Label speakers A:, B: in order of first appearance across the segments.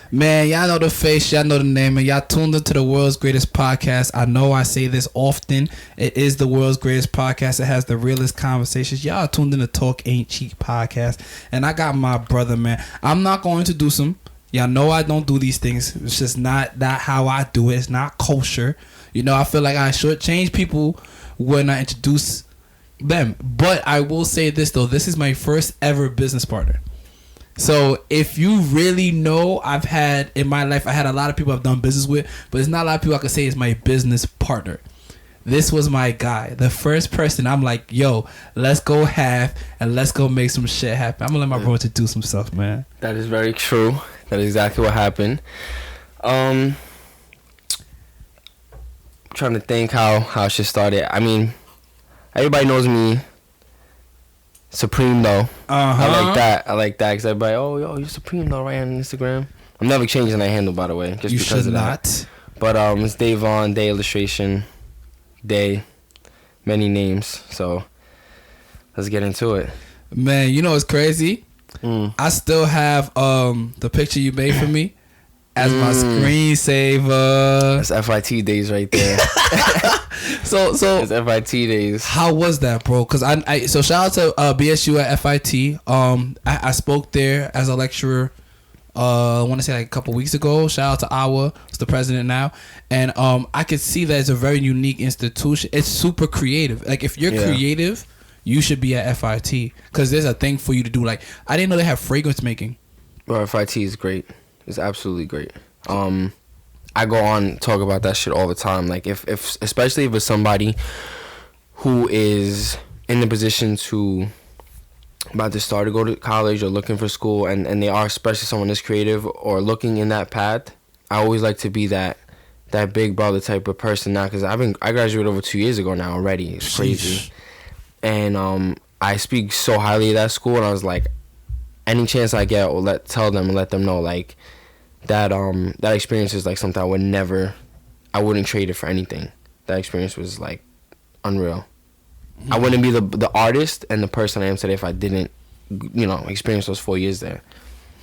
A: Man, y'all know the face, y'all know the name, and y'all tuned into the world's greatest podcast. I know I say this often. It is the world's greatest podcast. It has the realest conversations. Y'all tuned in to Talk Ain't Cheap podcast. And I got my brother, man. I'm not going to do some. Y'all know I don't do these things. It's just not how I do it. It's not kosher. You know, I feel like I should change people when I introduce them. But I will say this, though. This is my first ever business partner. So if you really know, I've had in my life, I had a lot of people I've done business with, but it's not a lot of people I can say is my business partner. This was my guy, the first person. I'm like, yo, let's go half and let's go make some shit happen. I'm gonna let my brother to do some stuff, man.
B: That is very true. That is exactly what happened. Trying to think how shit started. I mean, everybody knows me. Supreme though. I like that because everybody, oh yo, you're Supreme though, right, on Instagram. I'm never changing that handle, by the way, just
A: you
B: because
A: should
B: of
A: not.
B: That. But it's Davon, Day Illustration, Day, many names. So let's get into it.
A: Man, you know what's crazy? I still have the picture you made for me as my screensaver.
B: That's FIT days right there.
A: So
B: it's FIT days.
A: How was that, bro? Because I so shout out to BSU at FIT. I spoke there as a lecturer. I want to say like a couple weeks ago. Shout out to Awa, who's the president now, and I could see that it's a very unique institution. It's super creative. Like if you're creative, you should be at FIT because there's a thing for you to do. Like I didn't know they have fragrance making.
B: Bro, FIT is great. It's absolutely great. I go on and talk about that shit all the time. Like if especially if it's somebody who is in the position to about to start to go to college or looking for school and they are, especially someone that's creative or looking in that path, I always like to be that big brother type of person now because I graduated over 2 years ago now already. It's crazy. And I speak so highly of that school and I was like, any chance I get, I'll tell them and let them know like that experience is like something I wouldn't trade it for anything. That experience was like unreal. I wouldn't be the artist and the person I am today if I didn't, experience those 4 years there.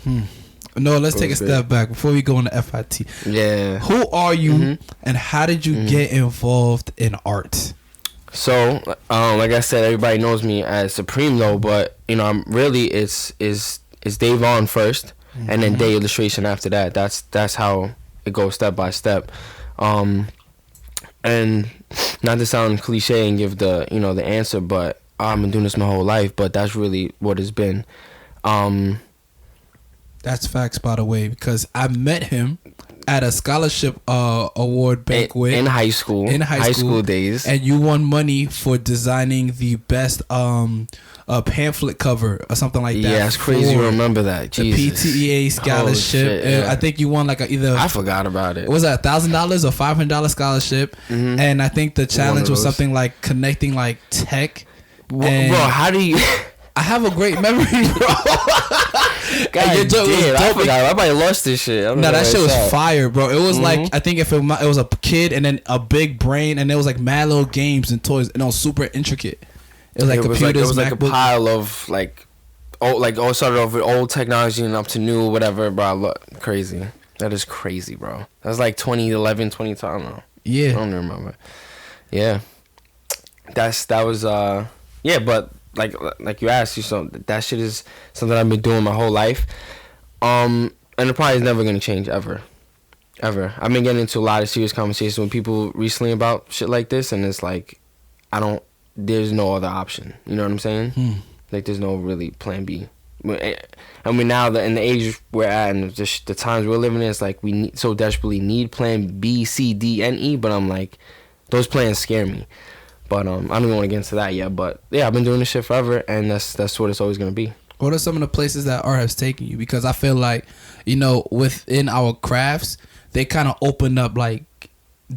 A: No, let's take a step back before we go into FIT.
B: Yeah.
A: Who are you and how did you get involved in art?
B: So, like I said, everybody knows me as Supreme though, but I'm really it's Davon first. And then Day Illustration after that. That's how it goes step by step. And not to sound cliche and give the the answer, but I've been doing this my whole life. But that's really what it's been.
A: That's facts, by the way, because I met him at a scholarship award banquet
B: in high school. In high school days,
A: and you won money for designing the best pamphlet cover or something like that.
B: Yeah, it's crazy to remember that. Jesus.
A: The PTEA scholarship.
B: Yeah.
A: I think you won like either.
B: I forgot about it.
A: Was that $1,000 or $500 scholarship? And I think the challenge was something like connecting like tech.
B: Bro, how do you?
A: I have a great memory, bro.
B: God damn, I forgot. I probably lost this shit.
A: No, that shit was fire, bro. It was like, I think if it was a kid and then a big brain and there was like mad little games and toys and it was super intricate. It was like computers,
B: it was like a pile of like all started off with old technology and up to new whatever, bro. Look, crazy. That is crazy, bro. That was like 2011, 2012. I don't know.
A: Yeah.
B: I don't remember. Yeah. That was yeah, but like you asked, so that shit is something I've been doing my whole life. And it probably is never gonna change ever. I've been getting into a lot of serious conversations with people recently about shit like this, and it's like there's no other option. You know what I'm saying? Like there's no really plan B. I mean now that in the age we're at and just the times we're living in, it's like we so desperately need plan B, C, D, and E. But I'm like, those plans scare me. But I don't even want to get into that yet. But yeah, I've been doing this shit forever, and that's what it's always gonna be.
A: What are some of the places that art has taken you? Because I feel like, within our crafts, they kind of open up like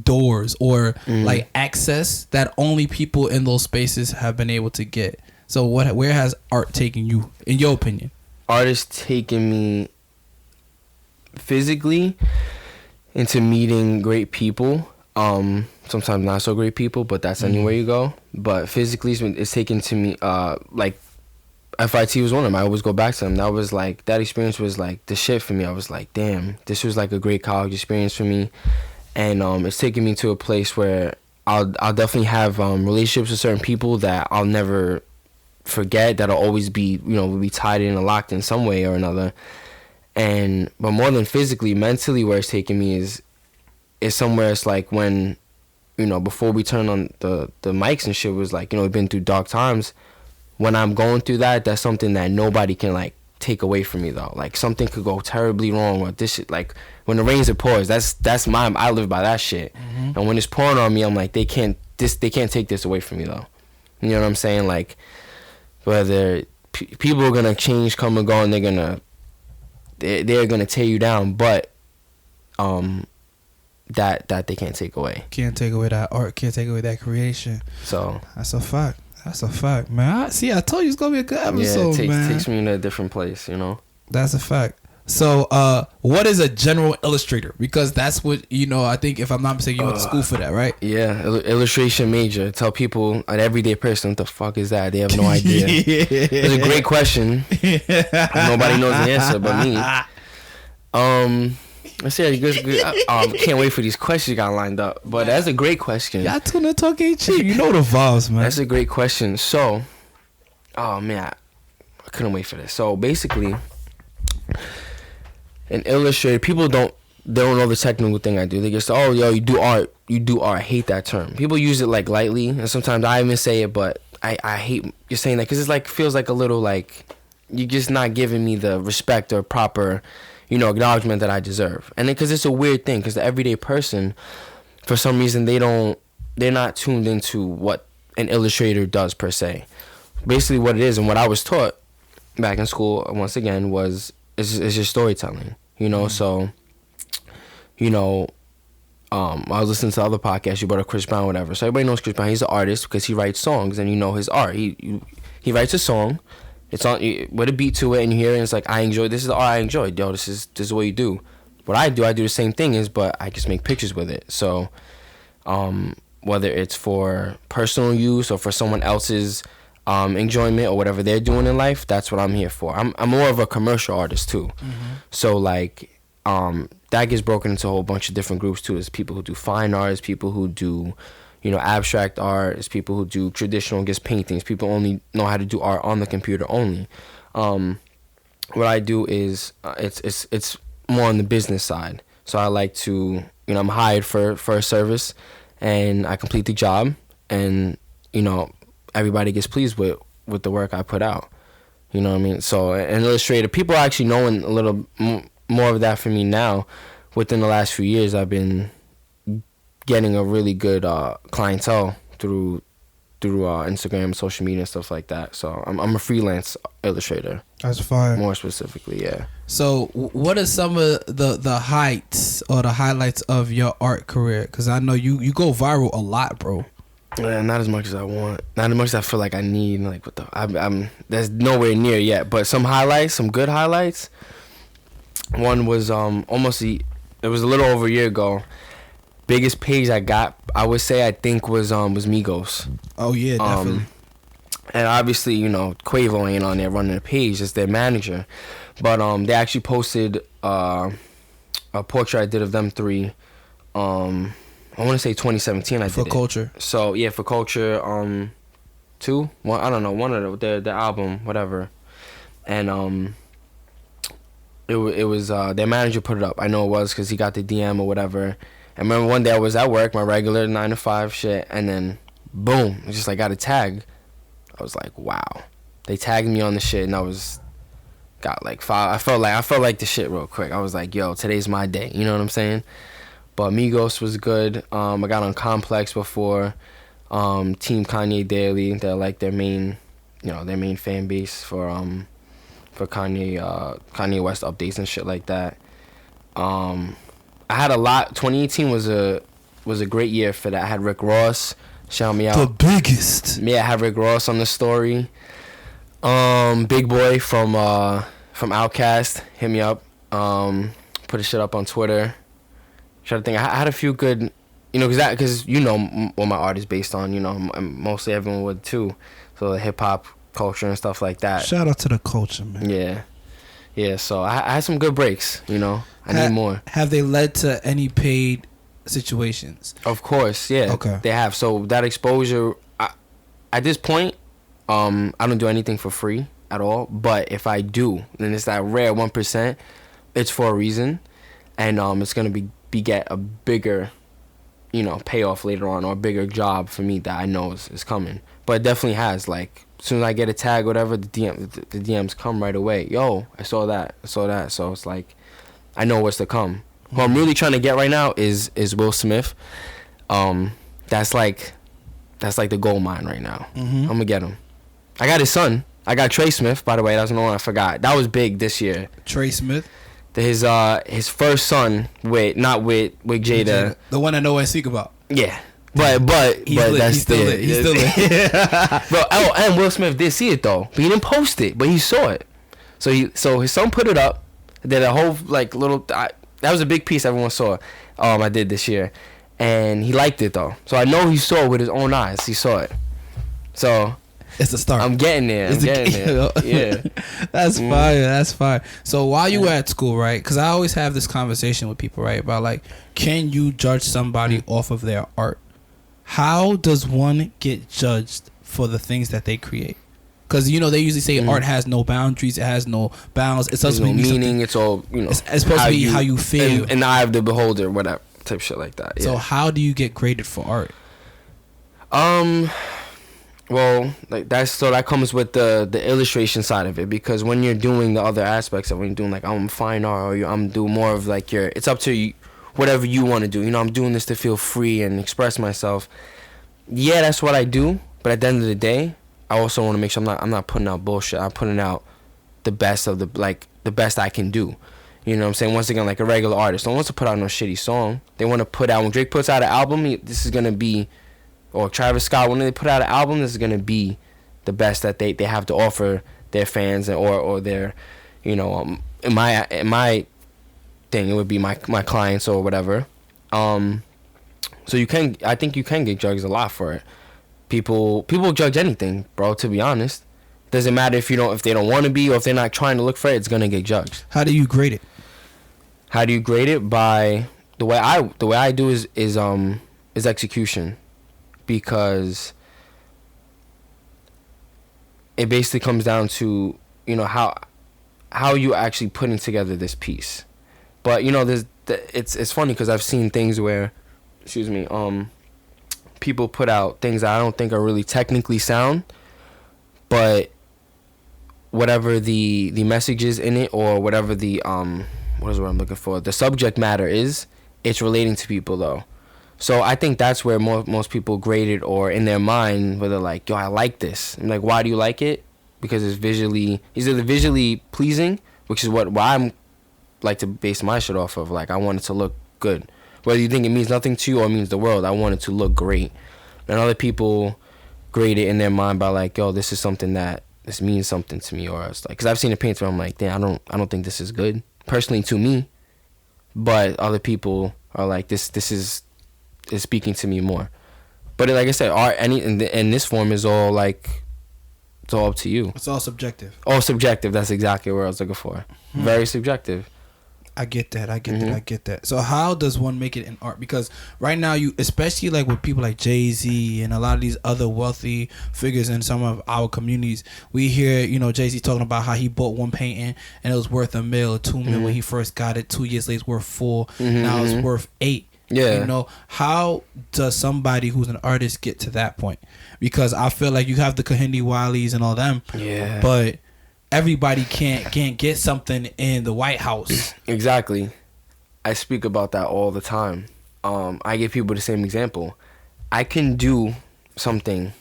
A: doors or like access that only people in those spaces have been able to get. So where has art taken you, in your opinion?
B: Art has taken me physically into meeting great people. Sometimes not so great people, but that's anywhere you go. But physically, it's taken to me like FIT was one of them. I always go back to them. That experience was like the shit for me. I was like, damn, this was like a great college experience for me, and it's taken me to a place where I'll definitely have relationships with certain people that I'll never forget. That'll always be, will be tied in and locked in some way or another. But more than physically, mentally, where it's taken me is somewhere. It's like when, before we turn on the mics and shit, was like, we've been through dark times. When I'm going through that, that's something that nobody can like take away from me though. Like something could go terribly wrong with this shit. Like when it rains, it pours. I live by that shit. Mm-hmm. And when it's pouring on me, I'm like, they can't take this away from me though. You know what I'm saying? Like whether people are gonna change, come and go, and they're gonna tear you down, but that they can't take away.
A: Can't take away that art. Can't take away that creation.
B: So
A: that's a fact. That's a fact, man. I told you it's gonna be a good episode, man.
B: It takes me in a different place,
A: That's a fact. So, what is a general illustrator? Because that's what I think. If I'm not mistaken, you went to school for that, right?
B: Yeah, illustration major. Tell people, an everyday person, what the fuck is that? They have no idea. It's a great question. Nobody knows the answer but me. Let's see. Can't wait for these questions you got lined up. But that's a great question.
A: Y'all tuna talk ain't cheap. You know the vibes, man.
B: That's a great question. So, oh man, I couldn't wait for this. So basically, an illustrator, people don't know the technical thing I do. They just, oh, yo, you do art. I hate that term. People use it like lightly, and sometimes I even say it, but I hate you saying that because it's like feels like a little like you're just not giving me the respect or proper, acknowledgement that I deserve. And because it's a weird thing, because the everyday person, for some reason, they're not tuned into what an illustrator does per se. Basically, what it is and what I was taught back in school, once again, is just storytelling. So, I was listening to other podcasts. You brought up Chris Brown, whatever. So everybody knows Chris Brown. He's an artist because he writes songs, and his art. He writes a song. It's on with a beat to it, and you hear it, and it's like, I enjoy this is the art I enjoyed. Yo, this is what you do. What I do the same thing but I just make pictures with it. So, whether it's for personal use or for someone else's enjoyment or whatever they're doing in life, that's what I'm here for. I'm more of a commercial artist too. Mm-hmm. So like that gets broken into a whole bunch of different groups too. There's people who do fine art, there's people who do abstract art, there's people who do traditional paintings. People only know how to do art on the computer only. What I do is it's more on the business side. So I like to I'm hired for a service, and I complete the job, and everybody gets pleased with the work I put out. You know what I mean? So an illustrator, people are actually knowing a little more of that for me now. Within the last few years, I've been getting a really good clientele through Instagram, social media, and stuff like that. So I'm a freelance illustrator.
A: That's fine.
B: More specifically, yeah.
A: So what are some of the heights or the highlights of your art career? Because I know you go viral a lot, bro.
B: Yeah, not as much as I want. Not as much as I feel like I need. Like I'm that's nowhere near yet. But some highlights, some good highlights. One was it was a little over a year ago. Biggest page I got, I would say, I think was Migos.
A: Oh yeah, definitely.
B: And obviously, Quavo ain't on there running the page, it's their manager. But they actually posted a portrait I did of them three. I want to say 2017 I did
A: For Culture.
B: So yeah, For Culture 2, one, I don't know, one of the album, whatever. And it was their manager put it up. I know it was because he got the DM or whatever. I remember one day I was at work, my regular 9 to 5 shit, and then boom, it's just like got a tag. I was like, wow. They tagged me on the shit, and got like 5. I felt like the shit real quick. I was like, yo, today's my day. You know what I'm saying? But Migos was good. I got on Complex before. Team Kanye Daily. They're like their main fan base for Kanye West updates and shit like that. I had a lot. 2018 was a great year for that. I had Rick Ross shout me out.
A: The biggest.
B: Yeah, I had Rick Ross on the story. Big Boy from Outkast hit me up. Put his shit up on Twitter. Try to think. I had a few good, because what my art is based on. Mostly everyone would too. So the hip hop culture and stuff like that.
A: Shout out to the culture, man.
B: Yeah. So I had some good breaks. You know, I need more.
A: Have they led to any paid situations?
B: Of course, yeah.
A: Okay.
B: They have. So that exposure, at this point, I don't do anything for free at all. But if I do, then it's that rare 1%. It's for a reason, and it's gonna beget a bigger, payoff later on, or a bigger job for me that I know is coming. But it definitely has. Like, as soon as I get a tag, whatever, the DMs come right away. Yo, I saw that. So it's like, I know what's to come. Who I'm really trying to get right now is Will Smith. That's like the gold mine right now. I'm gonna get him. I got his son. I got Trey Smith, by the way. That's the one I forgot. That was big this year.
A: Trey Smith.
B: His first son not with Jada.
A: The one I know I speak about.
B: Yeah. But he's still lit. He's still lit. Bro, and Will Smith did see it though. But he didn't post it, but he saw it. So his son put it up. Did a whole little that was a big piece everyone saw. I did this year. And he liked it though. So I know he saw it with his own eyes. He saw it. So
A: it's a start.
B: I'm getting there. Yeah.
A: That's fire. That's fire. So while you were at school, right? Because I always have this conversation with people, right? About like, can you judge somebody off of their art? How does one get judged for the things that they create? Because they usually say art has no boundaries, it has no bounds. It's supposed to be
B: meaning. It's all
A: It's supposed to be how you feel,
B: in the eye of the beholder, whatever type shit like that. Yeah.
A: So how do you get graded for art?
B: Well, that comes with the illustration side of it, because when you're doing the other aspects of when you're doing like I'm fine art, or I'm doing more of like it's up to you, whatever you want to do. I'm doing this to feel free and express myself. Yeah, that's what I do. But at the end of the day, I also want to make sure I'm not putting out bullshit. I'm putting out the best of the best I can do. You know what I'm saying? Once again, like a regular artist don't want to put out no shitty song. They want to put out, when Drake puts out an album, this is gonna be, or Travis Scott, when they put out an album, this is gonna be the best that they have to offer their fans, or their, in my thing, it would be my clients or whatever. So I think you can get judged a lot for it. People judge anything, bro, to be honest. Doesn't matter if they don't want to be, or if they're not trying to look for it, it's gonna get judged.
A: How do you grade it?
B: How do you grade it? By the way I do is execution, because it basically comes down to how you actually putting together this piece. But it's funny because I've seen things where, people put out things that I don't think are really technically sound, but whatever the message is in it, or whatever the what is what I'm looking for, the subject matter is, it's relating to people though. So I think that's where most people grade it, or in their mind where they're like, yo, I like this. I'm like, why do you like it? Because it's either visually pleasing, which is why I'm like to base my shit off of. Like, I want it to look good. Whether you think it means nothing to you or it means the world, I want it to look great. And other people grade it in their mind by like, yo, this is something this means something to me, or it's like, because I've seen a painting where I'm like, damn, I don't think this is good personally to me, but other people are like, this is speaking to me more. But like I said, art in this form is all like, it's all up to you.
A: It's all subjective.
B: All subjective. That's exactly what I was looking for. Very subjective.
A: I get that. I get that. So how does one make it in art? Because right now, especially like with people like Jay-Z and a lot of these other wealthy figures in some of our communities, we hear, Jay-Z talking about how he bought one painting and it was worth $1 million or $2 million when he first got it. 2 years later, it's worth $4 million. Now it's worth $8 million.
B: Yeah.
A: How does somebody who's an artist get to that point? Because I feel like you have the Kahindi Wileys and all them.
B: Yeah.
A: But everybody can't get something in the White House.
B: Exactly. I speak about that all the time. I give people the same example. I can do something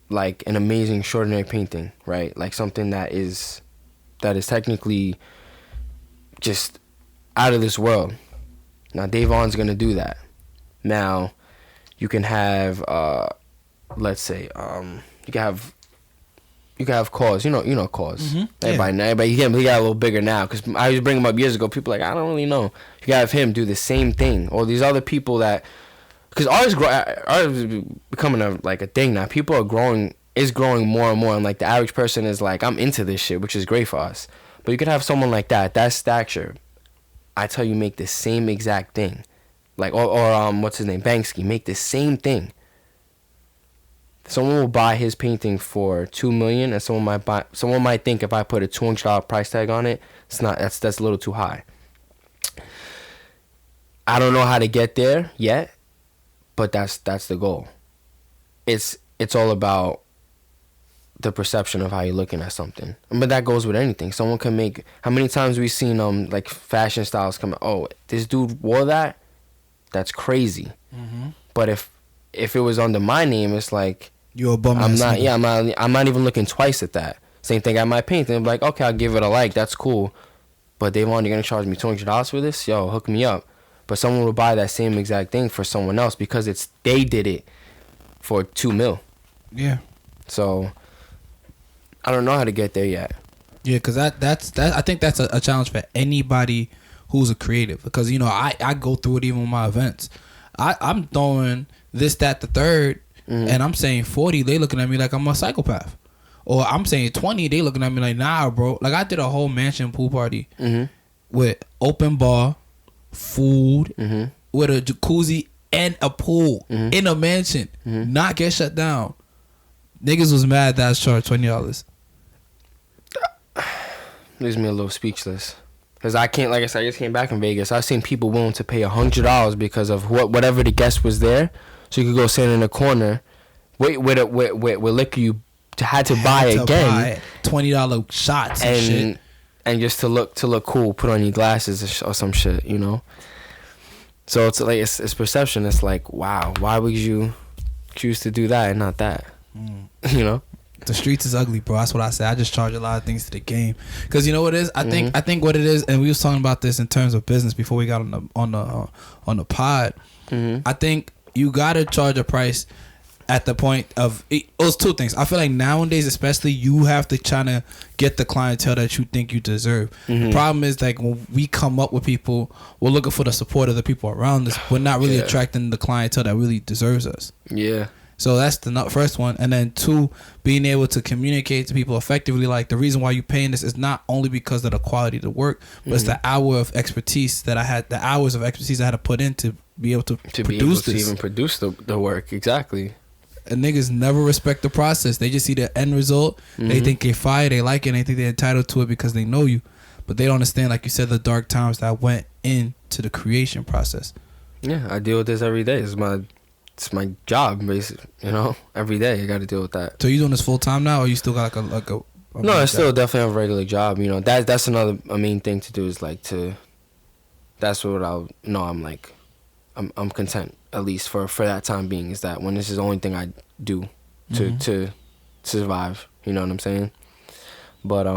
B: like an amazing extraordinary painting, right? Like something that is technically just out of this world. Now Davon's gonna do that. Now you can have let's say you can have Cause, you know Cause.
A: Mm-hmm.
B: Everybody, he got a little bigger now, because I was bringing him up years ago. People like, I don't really know. You can have him do the same thing, or these other people that, because art is becoming a thing now. People are growing is growing more and more. And like the average person is like, I'm into this shit, which is great for us. But you could have someone like that stature. I tell you, make the same exact thing. Like, or what's his name? Banksy, make the same thing. Someone will buy his painting for $2 million, and someone might think if I put a $200 price tag on it, that's a little too high. I don't know how to get there yet, but that's the goal. It's all about the perception of how you're looking at something. But that goes with anything. Someone can make, how many times we've seen like fashion styles come, oh, this dude wore that? That's crazy. Mm-hmm. But if it was under my name, it's like,
A: you're a bum.
B: I'm not even looking twice at that. Same thing at my painting. I'm like, okay, I'll give it a like. That's cool. But Davon, you're gonna charge me $200 for this? Yo, hook me up. But someone will buy that same exact thing for someone else because they did it for $2 million.
A: Yeah.
B: So I don't know how to get there yet.
A: Yeah, because that's I think that's a challenge for anybody who's a creative, because I go through it even with my events. I'm throwing this, that, the third, and I'm saying 40, they looking at me like I'm a psychopath. Or I'm saying 20, they looking at me like, nah, bro. Like, I did a whole mansion pool party with open bar, food, with a jacuzzi and a pool in a mansion, not get shut down. Niggas was mad that I was charged $20.
B: Leaves me a little speechless. Because I can't, like I said, I just came back from Vegas. I've seen people willing to pay $100 because of whatever the guest was there. So you could go sit in a corner, wait with liquor you had to buy again.
A: $20 shots and shit.
B: And just to look cool, put on your glasses or some shit, So it's like, it's perception. It's like, wow, why would you choose to do that and not that?
A: The streets is ugly, bro. That's what I say. I just charge a lot of things to the game, because you know what it is. I think what it is, and we was talking about this in terms of business before we got on the pod. I think you gotta charge a price at the point of it was two things. I feel like nowadays, especially, you have to try to get the clientele that you think you deserve. The problem is, like, when we come up with people, we're looking for the support of the people around us. We're not really attracting the clientele that really deserves us. Yeah. So that's the first one. And then two, being able to communicate to people effectively. Like, the reason why you're paying this is not only because of the quality of the work, but it's the hours of expertise that I had to put in to be able to produce this. To even
B: produce the work. Exactly.
A: And niggas never respect the process. They just see the end result. They think they fire, they like it, and they think they're entitled to it because they know you. But they don't understand, like you said, the dark times that went into the creation process.
B: Yeah, I deal with this every day. It's my job, basically. Every day I got to deal with that.
A: So you doing this full time now, or you still got like a
B: no, I still definitely have a regular job. That's another main thing to do is like to. That's what I'm content, at least for that time being, is that when this is the only thing I do to survive. You know what I'm saying? But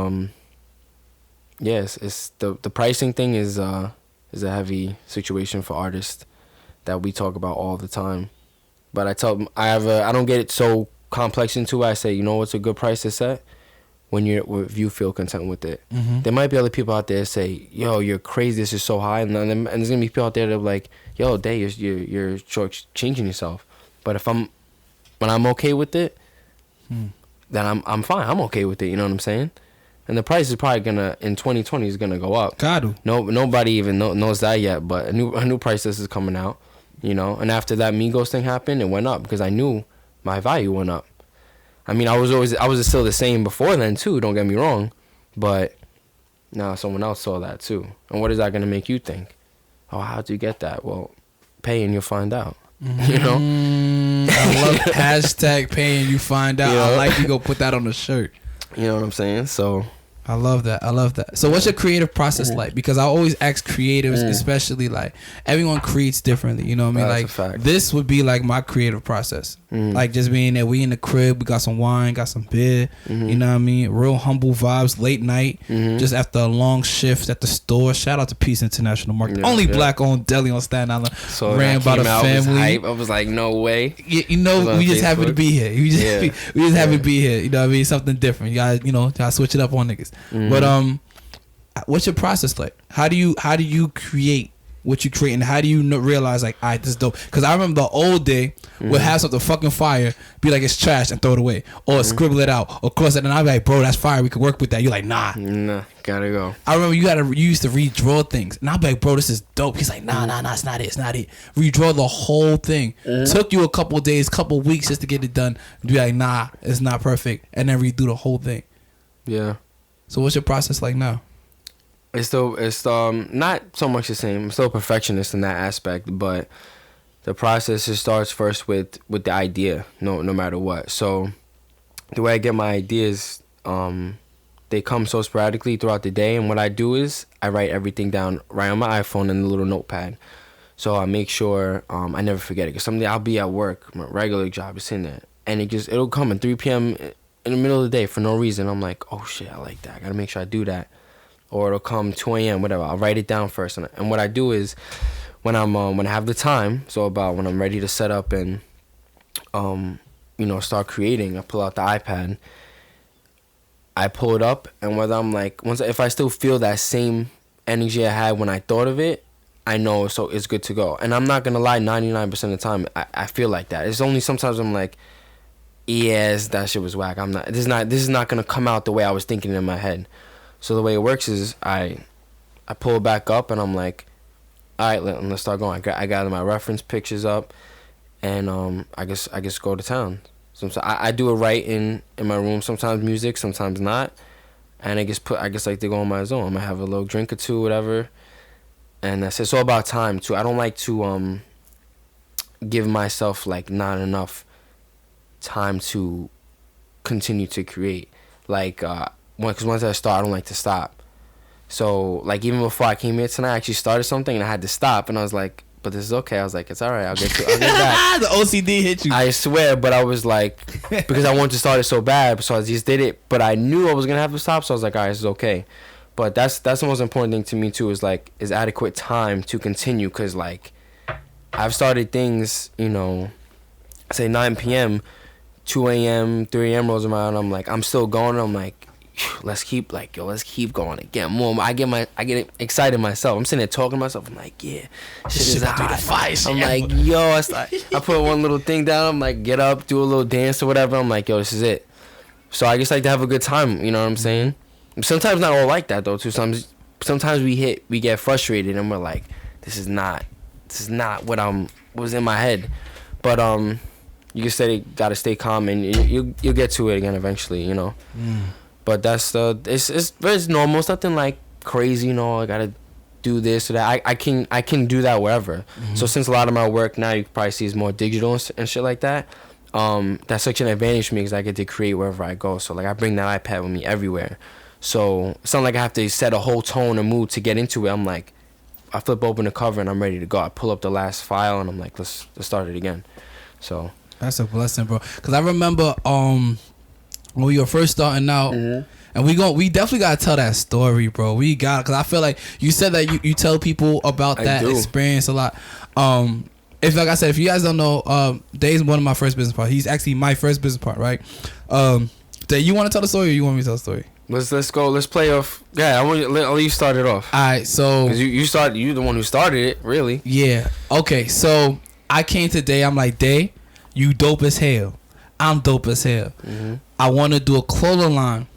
B: yes, it's the pricing thing is a heavy situation for artists that we talk about all the time. But I don't get it so complex into it. I say, what's a good price to set? If you feel content with it. There might be other people out there that say, yo, you're crazy, this is so high. And there's going to be people out there that are like, yo, you're short-changing yourself. But when I'm okay with it, then I'm fine. I'm okay with it, you know what I'm saying? And the price is probably in 2020 is gonna go up. Nobody even knows that yet, but a new price list is coming out, And after that Migos thing happened, it went up because I knew my value went up. I mean, I was still the same before then too. Don't get me wrong, but now someone else saw that too. And what is that gonna make you think? Oh, how'd you get that? Well, pay and you'll find out. I
A: love hashtag pay and you find out. I like you go put that on the shirt.
B: You know what I'm saying? So
A: I love that. So what's your creative process like? Because I always ask creatives, especially, like, everyone creates differently. You know what I mean? Like, this would be like my creative process. Like, just being there, we in the crib, we got some wine, got some beer. You know what I mean? Real humble vibes, late night, just after a long shift at the store. Shout out to Peace International Market, only black-owned deli on Staten Island.
B: So
A: ran by the family.
B: I was like, no way.
A: We just happy to be here. We just happy to be here. You know what I mean? Something different. You gotta switch it up on niggas. But what's your process like? How do you create what you create, and how do you realize like, all right, this is dope? Because I remember the old day would have something fucking fire, be like it's trash and throw it away, or scribble it out, or cross it, and I'd be like, bro, that's fire, we could work with that. You're like, nah,
B: gotta go.
A: I remember you used to redraw things, and I'd be like, bro, this is dope. He's like, nah, it's not it. Redraw the whole thing. Took you a couple days, couple weeks just to get it done. Be like, nah, it's not perfect, and then redo the whole thing.
B: Yeah.
A: So what's your process like now?
B: It's not so much the same. I'm still a perfectionist in that aspect, but the process just starts first with the idea, no matter what. So the way I get my ideas, they come so sporadically throughout the day, and what I do is I write everything down right on my iPhone in a little notepad. So I make sure I never forget it, because someday I'll be at work, my regular job is in there, and it'll come at 3 p.m. in the middle of the day for no reason. I'm like, oh shit, I like that. I gotta make sure I do that. Or it'll come 2 a.m., whatever. I'll write it down first. And what I do is when I have the time, so about when I'm ready to set up and start creating, I pull out the iPad, I pull it up, and whether I'm like, if I still feel that same energy I had when I thought of it, I know so it's good to go. And I'm not gonna lie, 99% of the time I feel like that. It's only sometimes I'm like, yes, that shit was whack. This is not gonna come out the way I was thinking in my head. So the way it works is I pull it back up, and I'm like, all right, let's start going. I gather my reference pictures up, and I guess go to town. Sometimes I do it right in my room. Sometimes music, sometimes not, and I guess like to go on my zone. I might have a little drink or two, whatever, and that's it. It's all about time too. I don't like to give myself like not enough time to continue to create. Like because once I start, I don't like to stop. So like even before I came here tonight, I actually started something and I had to stop, and I was like, but this is okay. I was like, it's all right. I'll get back.
A: The OCD hit you.
B: I swear, but I was like, because I wanted to start it so bad, so I just did it. But I knew I was gonna have to stop, so I was like, all right, this is okay. But that's the most important thing to me too, is adequate time to continue, because like I've started things, say 9 p.m., 2 a.m., 3 a.m. rolls around. I'm like, I'm still going. I'm like, let's keep going again. More. I get excited myself. I'm sitting there talking to myself. I'm like, yeah, shit is hot. I'm like, yo, I put one little thing down. I'm like, get up, do a little dance or whatever. I'm like, yo, this is it. So I just like to have a good time. You know what I'm saying? Sometimes not all like that though. Too. Sometimes we get frustrated and we're like, this is not what was in my head. But you just gotta stay calm, and you'll get to it again eventually. But that's it's very normal. It's nothing like crazy, I gotta do this or that. I can do that wherever. So since a lot of my work now you can probably see is more digital and shit like that, that's such an advantage for me, because I get to create wherever I go. So like I bring that iPad with me everywhere. So it's not like I have to set a whole tone or mood to get into it. I'm like, I flip open the cover and I'm ready to go. I pull up the last file and I'm like, let's start it again. So
A: that's a blessing, bro. Because I remember when we were first starting out, and we definitely gotta tell that story, bro. Because I feel like you said that you tell people about that experience a lot. If like I said, if you guys don't know, Dave's one of my first business partners. He's actually my first business partner, right? Dave, you want to tell the story, or you want me to tell the story?
B: Let's go. Let's play off. Yeah, I'll let you start it off.
A: All right, so
B: you the one who started it, really.
A: Yeah. Okay. So I came to Dave. I'm like, Dave, you dope as hell. I'm dope as hell. I want to do a clothing line.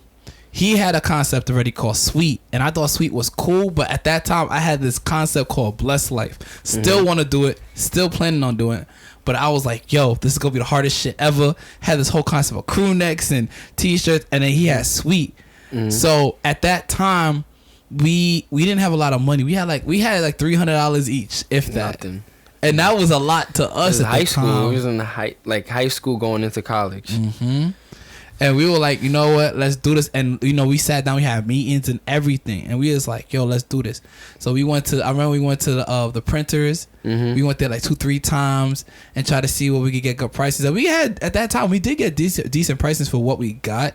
A: He had a concept already called Sweet, and I thought Sweet was cool, but at that time I had this concept called Blessed Life. Still want to do it, still planning on doing it, but I was like, yo, this is gonna be the hardest shit ever. Had this whole concept of crew necks and t-shirts, and then he had Sweet. So at that time we didn't have a lot of money. We had like $300 each, if that. Nothing. And that was a lot to us at
B: high
A: the time.
B: School. It was in high school going into college.
A: And we were like, you know what, let's do this. And we sat down, we had meetings and everything, and we was like, yo, let's do this. So I remember we went to the printers. We went there like 2-3 times and tried to see what we could get good prices. And we had, at that time, we did get decent prices for what we got.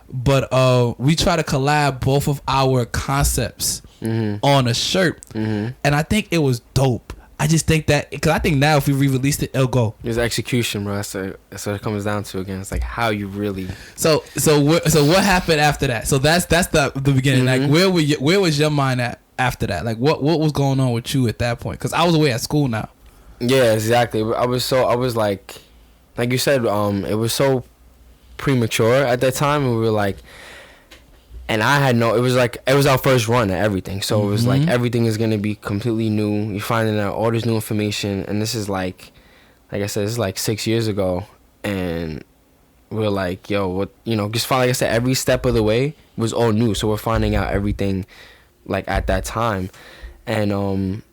A: But we try to collab both of our concepts on a shirt, and I think it was dope. I just think that, because I think now if we re-released it, it'll go.
B: It's execution, bro. That's what it comes down to again. It's like how you really.
A: So what happened after that? So that's the beginning. Like where was your mind at after that? Like, what was going on with you at that point? Because I was away at school now.
B: Yeah, exactly. I was like you said, it was so premature at that time, and we were like, and I had it was our first run at everything, so it was like everything is gonna be completely new. You're finding out all this new information, and this is like I said, this is like 6 years ago, and we're like, yo, what, just find, like I said, every step of the way was all new, so we're finding out everything like at that time, and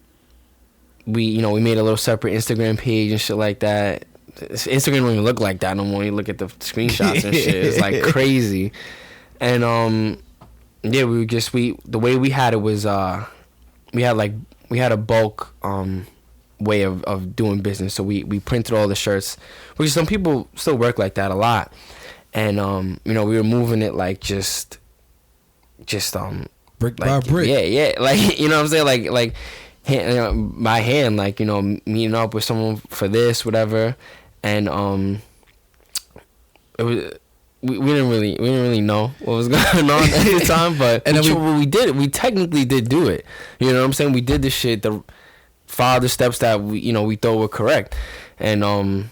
B: we made a little separate Instagram page and shit like that. Instagram don't even look like that no more. When you look at the screenshots and shit, it's like crazy. And yeah, the way we had it was we had a bulk way of doing business. So we printed all the shirts, which some people still work like that a lot. And we were moving it like just
A: brick
B: like,
A: by brick.
B: Yeah, like you know what I'm saying, like hand, by hand, like meeting up with someone for this, whatever. And it was. We didn't really know what was going on at the time, but we technically did do it. You know what I'm saying? We did the shit, follow the steps that we thought were correct, and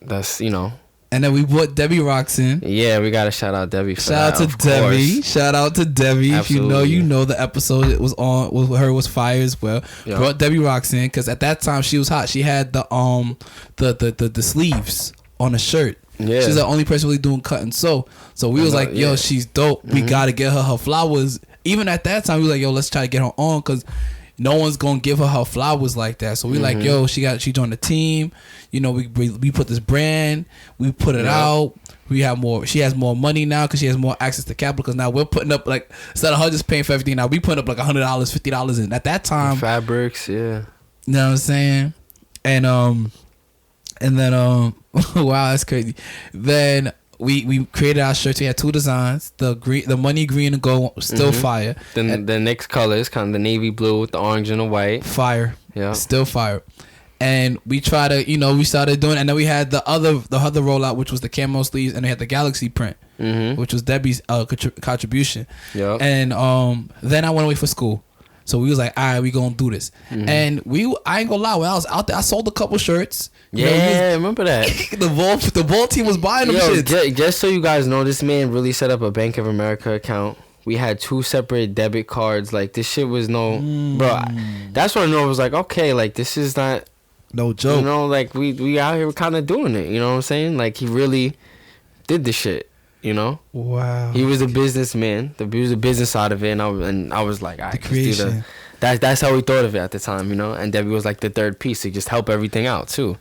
B: that's
A: And then we brought Debbie Rocks in.
B: Yeah, we gotta shout out Debbie.
A: Shout out to Debbie. Shout out to Debbie.
B: Absolutely.
A: If you know the episode it was on with her was fire as well. Yep. Brought Debbie Rocks in because at that time she was hot. She had the sleeves on the shirt. Yeah. She's the only person really doing cut and sew. So we was like, yo, she's dope. We gotta get her flowers. Even at that time, we was like, yo, let's try to get her on because no one's gonna give her flowers like that. So we like, yo, she joined the team. We put this brand. We put it out. We have more. She has more money now because she has more access to capital. Because now we're putting up like instead of her just paying for everything, now we putting up like $100, $50 in. At that time,
B: fabrics, yeah.
A: You know what I'm saying? And then wow, that's crazy. Then we created our shirts. We had 2 designs. The money green and gold, still fire.
B: Then the next colors, kind of the navy blue with the orange and the white.
A: Fire.
B: Yeah.
A: Still fire. And we try to, we started doing, and then we had the other rollout, which was the camo sleeves, and we had the galaxy print, which was Debbie's contribution. Yeah. And then I went away for school. So we was like, all right, we gonna do this. And I ain't gonna lie, when I was out there, I sold a couple shirts.
B: Yeah, remember that.
A: the ball team was buying them shit.
B: Just so you guys know, this man really set up a Bank of America account. We had 2 separate debit cards. Like, this shit was bro, that's when I know it was like, okay, like, this is not
A: no joke.
B: Like, we out here kind of doing it. You know what I'm saying? Like, he really did the shit.
A: Wow.
B: He was a businessman. He was the business side of it, and I was like, I creation. That's how we thought of it at the time, And Debbie was like the third piece to just help everything out too,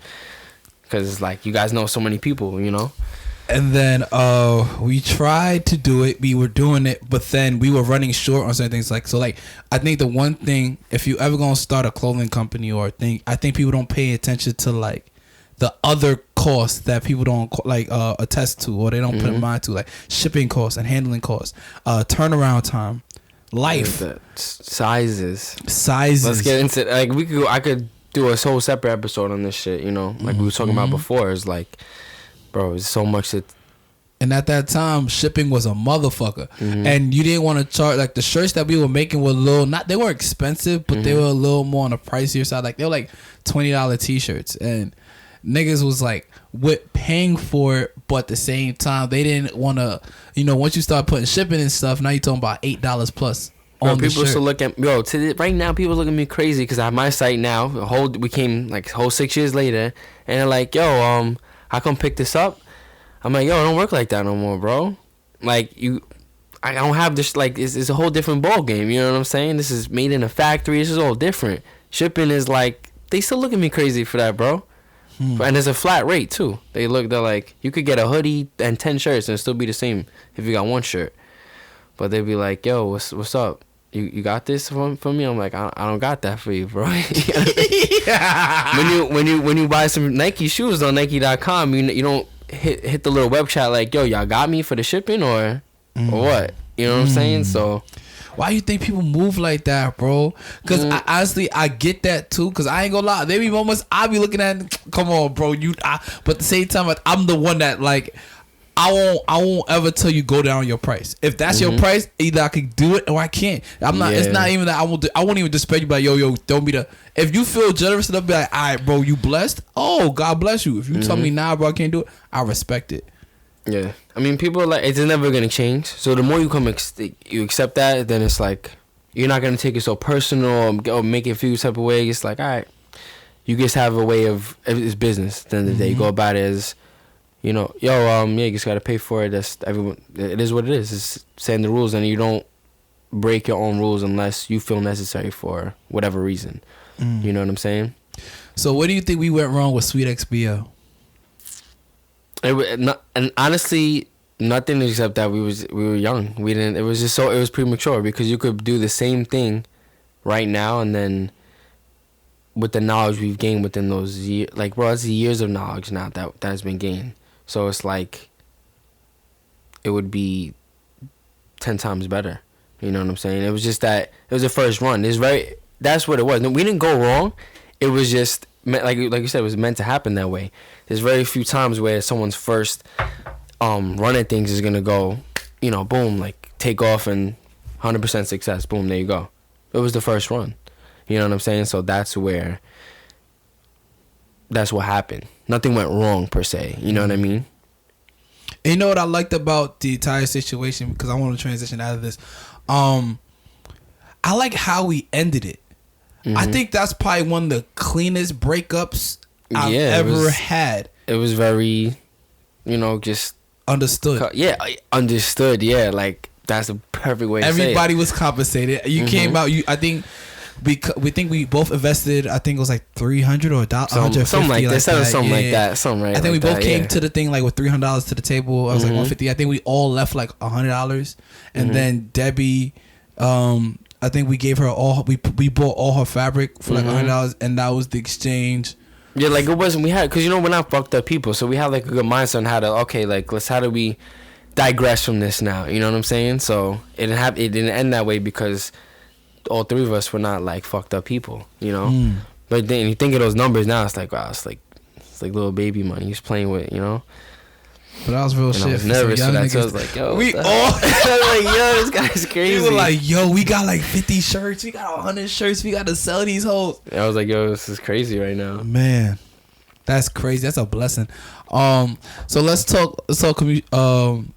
B: because it's like you guys know so many people,
A: And then we tried to do it. We were doing it, but then we were running short on certain things. I think the one thing, if you ever gonna start a clothing company I think people don't pay attention to like the other costs that people don't attest to, or they don't put in mind to, like shipping costs and handling costs, turnaround time, life,
B: sizes.
A: Let's
B: get into I could do a whole separate episode on this shit. Like we were talking about before. It's like, bro, it's so much that.
A: And at that time, shipping was a motherfucker, and you didn't want to charge like the shirts that we were making were they were expensive, but they were a little more on the pricier side. Like they were like $20 t-shirts, and niggas was like paying for it, but at the same time they didn't want to. Once you start putting shipping and stuff, now you're talking about $8 plus.
B: Bro, people still look at right now. People look at me crazy because I have my site now. We came like whole 6 years later, and they're like, yo, how come pick this up? I'm like, yo, it don't work like that no more, bro. Like I don't have this. Like it's a whole different ball game. You know what I'm saying? This is made in a factory. This is all different. Shipping is like they still look at me crazy for that, bro. And it's a flat rate too. They're like, you could get a hoodie and 10 shirts and it'll still be the same if you got 1 shirt. But they'd be like, yo, what's up? You got this for me? I'm like, I don't got that for you, bro. when you buy some Nike shoes on Nike.com, you don't hit the little web chat like, yo, y'all got me for the shipping or what? You know what I'm saying? So.
A: Why you think people move like that, bro? Because I get that too. Because I ain't gonna lie, there be moments I be looking at, come on, bro, but at the same time, like, I'm the one that like, I won't ever tell you go down your price. If that's your price, either I can do it or I can't. I'm not. Yeah. It's not even that I won't even disrespect you. But yo, don't be the. If you feel generous enough, be like, all right, bro, you blessed. Oh, God bless you. If you tell me nah, bro, I can't do it, I respect it.
B: Yeah, I mean, people are like, it's never gonna change. So the more you you accept that, then it's like you're not gonna take it so personal or make it feel type of way. It's like, all right, you just have a way of it's business. At the end of the day, you go about it as. You know, yeah, you just gotta pay for it. That's everyone. It is what it is. It's saying the rules, and you don't break your own rules unless you feel necessary for whatever reason. You know what I'm saying?
A: So, what do you think we went wrong with Sweet XBL?
B: And honestly, nothing except that we were young. We didn't. It was premature because you could do the same thing right now, and then with the knowledge we've gained within those years, like bro, it's years of knowledge now that has been gained. So it's like it would be 10 times better. You know what I'm saying? It was just that it was the first run. That's what it was. We didn't go wrong. It was just like you said, it was meant to happen that way. There's very few times where someone's first run at things is gonna go, you know, boom, like take off and 100% success. Boom, there you go. It was the first run. You know what I'm saying? So that's what happened. Nothing went wrong per se. You know what I mean?
A: And you know what I liked about the entire situation, because I want to transition out of this. I like how we ended it. I think that's probably one of the cleanest breakups I've ever had.
B: It was very, you know, just
A: understood.
B: Understood. Yeah, like that's the perfect way to say it.
A: Everybody was compensated. You came out. I think. Because we both invested, I think it was like $300 or $150,
B: something like that. Something like that. Something right.
A: I think
B: like
A: we both
B: that,
A: came to the thing like with $300 to the table. I was like $150. I think we all left like $100, and then Debbie, I think we gave her all. We bought all her fabric for like $100, and that was the exchange.
B: Yeah, like it wasn't. We had because we're not fucked up people, so we had like a good mindset on how to how do we digress from this now? You know what I'm saying? So it didn't end that way because all three of us were not like fucked up people, you know. But then you think of those numbers now, it's like wow, it's like little baby money he's playing with, you know.
A: But that was real shit. I was
B: nervous for that, so I was like, yo,
A: we all
B: I was like, yo, this guy's crazy.
A: We were like, yo, we got like 50 shirts, we got 100 shirts, we got to sell these hoes.
B: I was like, yo, this is crazy right now.
A: Man, that's crazy. That's a blessing. So let's talk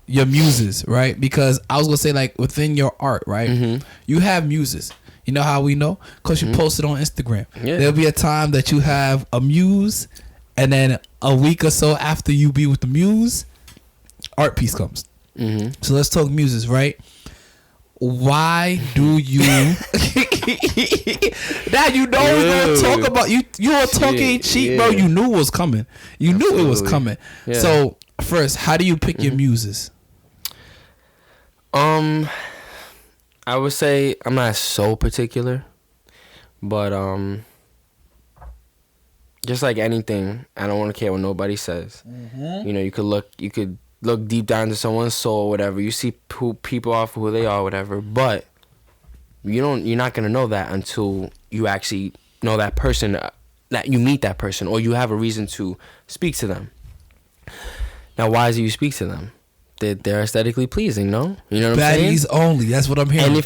A: your muses, right? Because I was gonna say like within your art, right? You have muses. You know how we know? Because you post it on Instagram. Yeah. There'll be a time that you have a muse, and then a week or so after you be with the muse, art piece comes. So let's talk muses, right? Why do you? Now you know we're gonna talk about you. You were talking cheap, bro. You knew it was coming. You knew it was coming. Yeah. So first, how do you pick your muses?
B: I would say I'm not so particular, but just like anything, I don't want to care what nobody says. You know, you could look deep down into someone's soul or whatever. You see who people are for who they are, whatever. But you're not gonna know that until you actually know that person, that you meet that person, or you have a reason to speak to them. Now, why do you speak to them? They're aesthetically pleasing, no? You know what I'm saying?
A: Baddies only. That's what I'm hearing.
B: And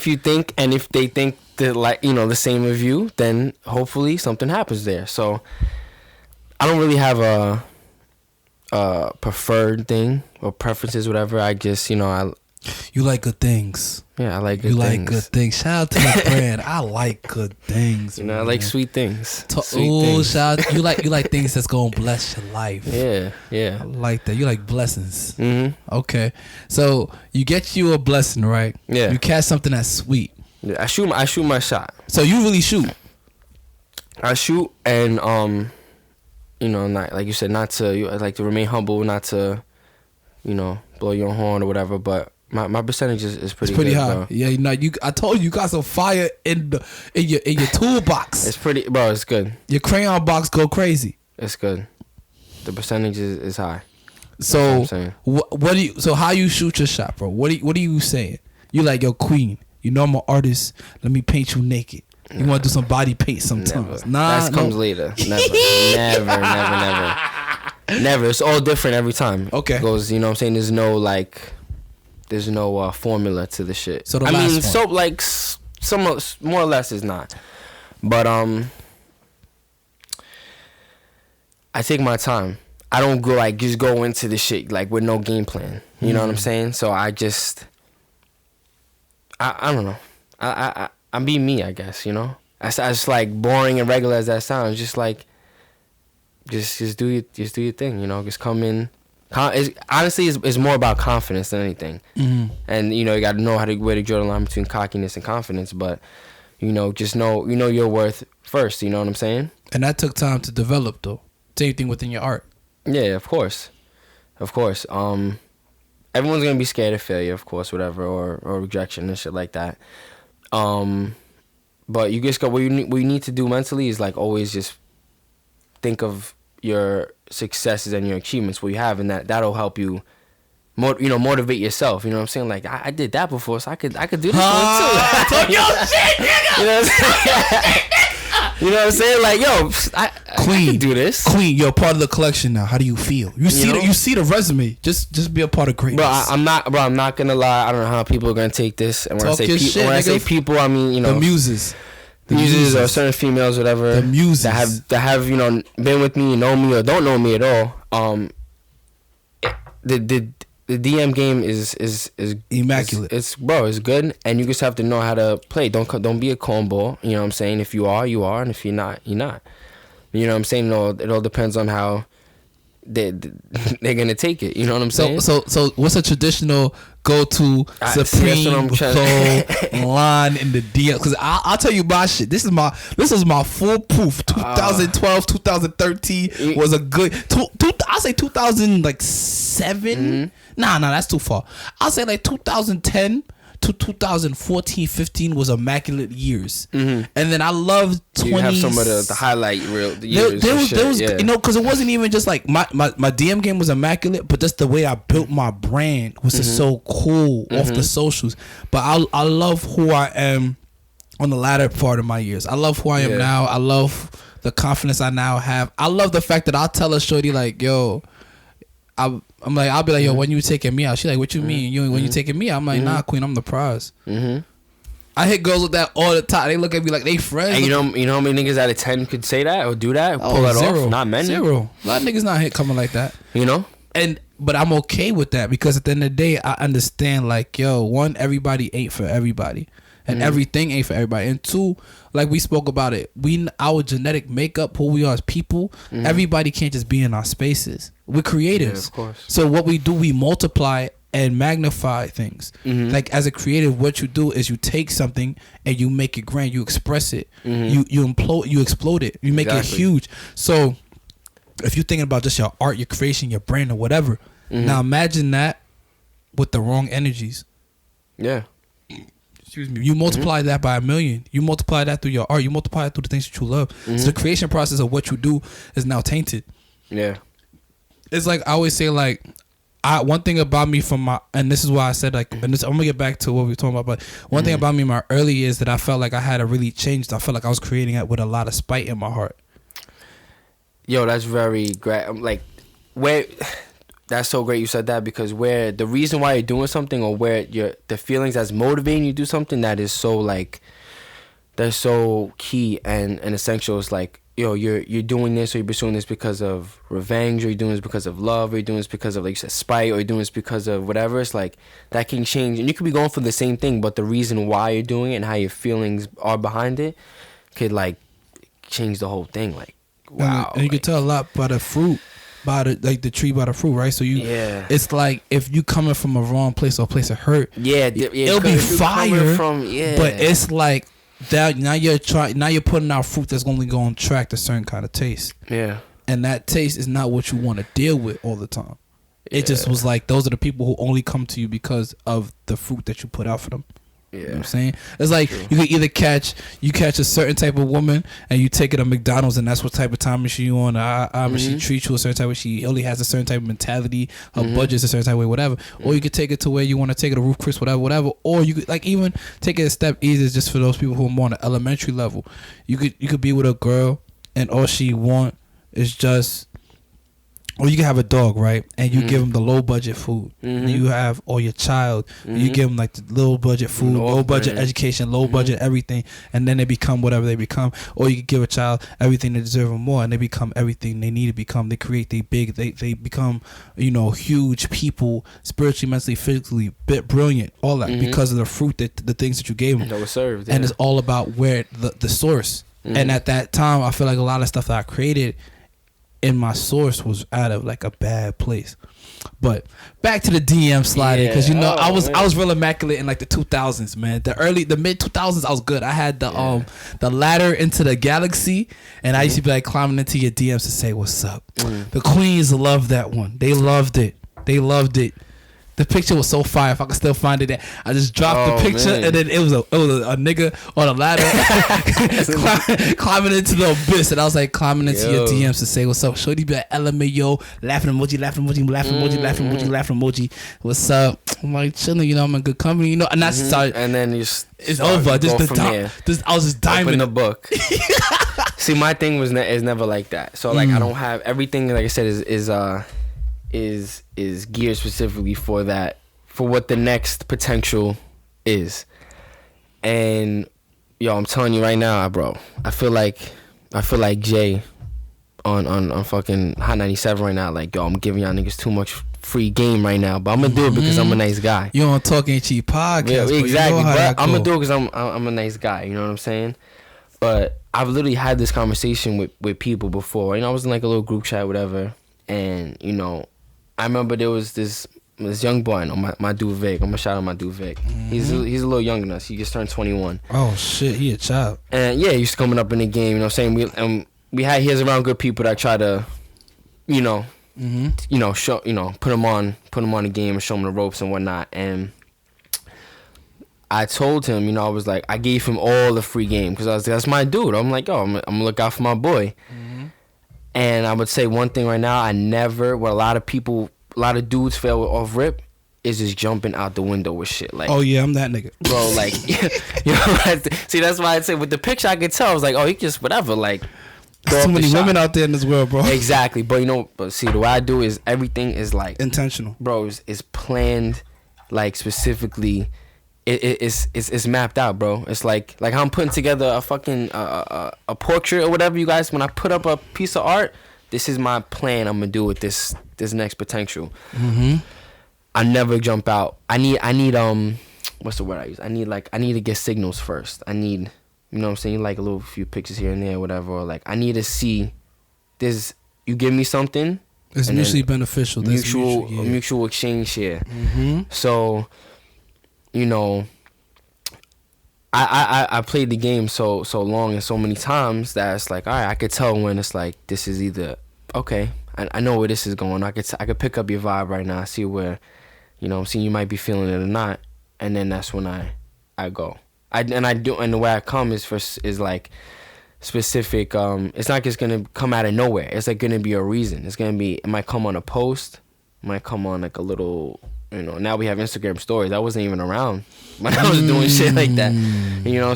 B: if they think that, like, you know, the same of you, then hopefully something happens there. So I don't really have a preferred thing or preferences, whatever. I just, you know,
A: you like good things.
B: Yeah, I like good things.
A: You like good things. Shout out to the brand. I like good things.
B: You know, I like sweet things.
A: Shout out. You like things that's gonna bless your life.
B: Yeah.
A: I like that. You like blessings. Okay. So you get you a blessing, right?
B: Yeah.
A: You catch something that's sweet.
B: Yeah, I shoot my shot.
A: So you really shoot.
B: I shoot and you know, not like you said, I like to remain humble, not to, you know, blow your own horn or whatever. But my percentage is pretty good,
A: high.
B: Bro.
A: Yeah, you know, I told you got some fire in your toolbox.
B: It's pretty, bro. It's good.
A: Your crayon box go crazy.
B: It's good. The percentage is high.
A: So what do you? So how you shoot your shot, bro? What are you saying? You like, yo, queen. You know I'm an artist. Let me paint you naked. You want to do some body paint sometimes?
B: Never. That comes later. Never. Never. It's all different every time.
A: Okay.
B: It goes, you know what I'm saying? There's no formula to the shit.
A: So the last one.
B: So like some more or less is not. But I take my time. I don't just go into the shit like with no game plan. You know what I'm saying? So I just I don't know. I'm being me, I guess, you know? As like boring and regular as that sounds, just like just do your thing, you know? Just come in. Honestly, it's more about confidence than anything. Mm-hmm. And you know, you got to know where to draw the line between cockiness and confidence. But you know, just know your worth first. You know what I'm saying?
A: And that took time to develop, though. Same thing within your art.
B: Yeah, of course. Everyone's gonna be scared of failure, of course, whatever, or rejection and shit like that. But you just what you need to do mentally is like always just think of your successes and your achievements, what you have, and that'll help you motivate yourself. You know what I'm saying? Like I did that before, so I could do this one too.
A: Yo, shit, nigga.
B: You know what I'm saying? You know what I'm saying? Like, yo, I can do this.
A: Queen, you're part of the collection now. How do you feel? You see the resume. Just be a part of greatness.
B: I'm not gonna lie. I don't know how people are gonna take this. And when I say people, I mean, you know,
A: the muses.
B: The muses or certain females, whatever.
A: The muses
B: that have you know been with me, know me or don't know me at all. The DM game is
A: immaculate.
B: It's good, and you just have to know how to play. Don't be a cornball. You know what I'm saying? If you are, you are, and if you're not, you're not. You know what I'm saying? No, it all depends on how they're gonna take it. You know what I'm saying?
A: So what's a traditional go-to supreme flow line in the DM? Because I'll tell you my shit. This is my foolproof. 2012, 2013 was a good. I'll say 2007. Mm-hmm. Nah, that's too far. I'll say like 2010 to 2014, 15 was immaculate years. Mm-hmm. And then I loved 20. You
B: have some of the highlight years.
A: There was you know, because it wasn't even just like my DM game was immaculate, but just the way I built my brand was just so cool off the socials. But I love who I am on the latter part of my years. I love who I am now. I love the confidence I now have. I love the fact that I'll tell a shorty like, yo, I'll be like, yo, when you taking me out? She's like, what you mean? When you taking me out? I'm like, nah, queen, I'm the prize. Mm-hmm. I hit girls with that all the time. They look at me like they friends.
B: And you know how many niggas out of 10 could say that or do that or pull that off? Not many.
A: Zero. A lot of niggas not hit coming like that.
B: You know?
A: But I'm okay with that because at the end of the day, I understand like, yo, one, everybody ain't for everybody. And everything ain't for everybody. And two, like we spoke about it, our genetic makeup, who we are as people, everybody can't just be in our spaces. We're creatives.
B: Yeah, of course.
A: So what we do, we multiply and magnify things. Like as a creative, what you do is you take something and you make it grand. You express it. You explode it. You make it huge. So if you're thinking about just your art, your creation, your brand or whatever, now imagine that with the wrong energies.
B: Yeah.
A: Excuse me. You multiply that by 1,000,000. You multiply that through your art. You multiply it through the things that you love. So the creation process of what you do is now tainted. Yeah. It's like I always say, like, one thing about me and this is why I said, like, and I'm gonna get back to what we were talking about, but one thing about me in my early years that I felt like I had to really change. I felt like I was creating it with a lot of spite in my heart.
B: Yo, that's very great. Like, that's so great you said that, because where the reason why you're doing something or where the feelings that's motivating you to do something that is so like, they're so key and essential. It's like, yo, you're doing this or you're pursuing this because of revenge, or you're doing this because of love, or you're doing this because of, like you said, spite, or you're doing this because of whatever. It's like that can change, and you could be going for the same thing, but the reason why you're doing it and how your feelings are behind it could like change the whole thing. Like, wow.
A: And you can tell a lot by the fruit. By the tree by the fruit, right? So it's like if you coming from a wrong place or a place of hurt, it'll be fire. But it's like that now you're putting out fruit that's only going to attract a certain kind of taste. Yeah, and that taste is not what you want to deal with all the time. It just was like those are the people who only come to you because of the fruit that you put out for them. Yeah. You know what I'm saying? It's like you can either catch a certain type of woman and you take her to McDonald's and that's what type of time is she on. She treats you a certain type of way. She only has a certain type of mentality. Her budget's a certain type of way, whatever. Or you could take it to where you want to take it to Roof Chris, whatever. Or you could like even take it a step easier just for those people who are more on the elementary level. You could be with a girl and all she want is just or you can have a dog, right? And you give them the low budget food. You have, or your child, you give them like the low budget food, low budget education, low budget everything, and then they become whatever they become. Or you can give a child everything they deserve and more, and they become everything they need to become. They create they become, huge people, spiritually, mentally, physically, brilliant, all that because of the fruit the things that you gave them.
B: That was served,
A: and it's all about where the source. And at that time, I feel like a lot of stuff that I created in my source was out of like a bad place. But back to the DM sliding, because I was real immaculate in like the 2000s, man. The mid 2000s, I was good. I had the ladder into the galaxy, and I used to be like climbing into your DMs to say what's up. The queens loved that one. They loved it. The picture was so fire. If I could still find it, I just dropped the picture, and then it was a nigga on a ladder climbing into the abyss, and I was like climbing into your DMs to say what's up. Shorty be like, LMAO, laughing emoji, laughing emoji, laughing emoji, laughing emoji, laughing emoji. What's up? I'm like chilling, I'm in good company, and that's started.
B: And then
A: it's over. I was just diving
B: in the book. See, my thing is never like that. So like I don't have everything. Like I said, is geared specifically for that, for what the next potential is. And I'm telling you right now, bro, I feel like Jay on fucking Hot 97 right now. Like, I'm giving y'all niggas too much free game right now, but I'm gonna do it because I'm a nice guy.
A: You on Talk Ain't Cheap podcast?
B: Yeah, exactly. But I'm gonna do it because I'm a nice guy. You know what I'm saying? But I've literally had this conversation with people before. I was in like a little group chat, whatever, and I remember there was this young boy, my dude Vic. I'm gonna shout out my dude Vic. He's a little younger than us. He just turned 21.
A: Oh shit, he a child.
B: And yeah, he used to coming up in the game. He was around good people that try to, show, put him on the game and show him the ropes and whatnot. And I told him, I was like, I gave him all the free game because that's my dude. I'm like, I'm gonna look out for my boy. And I would say one thing right now, what a lot of dudes fail off rip is just jumping out the window with shit. Like,
A: oh yeah, I'm that nigga.
B: Bro, like, see, that's why I'd say with the picture I could tell, I was like, oh, he just whatever, like.
A: There's too many women out there in this world, bro.
B: Exactly, but see, the way I do is everything is like.
A: Intentional.
B: Bro, is planned, like specifically. It's mapped out, bro. It's like how I'm putting together a fucking a portrait or whatever, you guys. When I put up a piece of art, this is my plan. I'm gonna do with this next potential. I never jump out. I need what's the word I use? I need to get signals first. I need, you know what I'm saying, like a little few pictures here and there, or whatever. Or like I need to see this. You give me something.
A: It's mutually beneficial.
B: Mutual exchange here. So. I played the game so long and so many times that it's like, all right, I could tell when it's like this is either okay. I know where this is going. I could pick up your vibe right now. See where, seeing you might be feeling it or not, and then that's when I go. And the way I come is like specific. It's not just gonna come out of nowhere. It's like gonna be a reason. It might come on a post. It might come on like a little. Now we have Instagram stories. I wasn't even around when I was doing shit like that.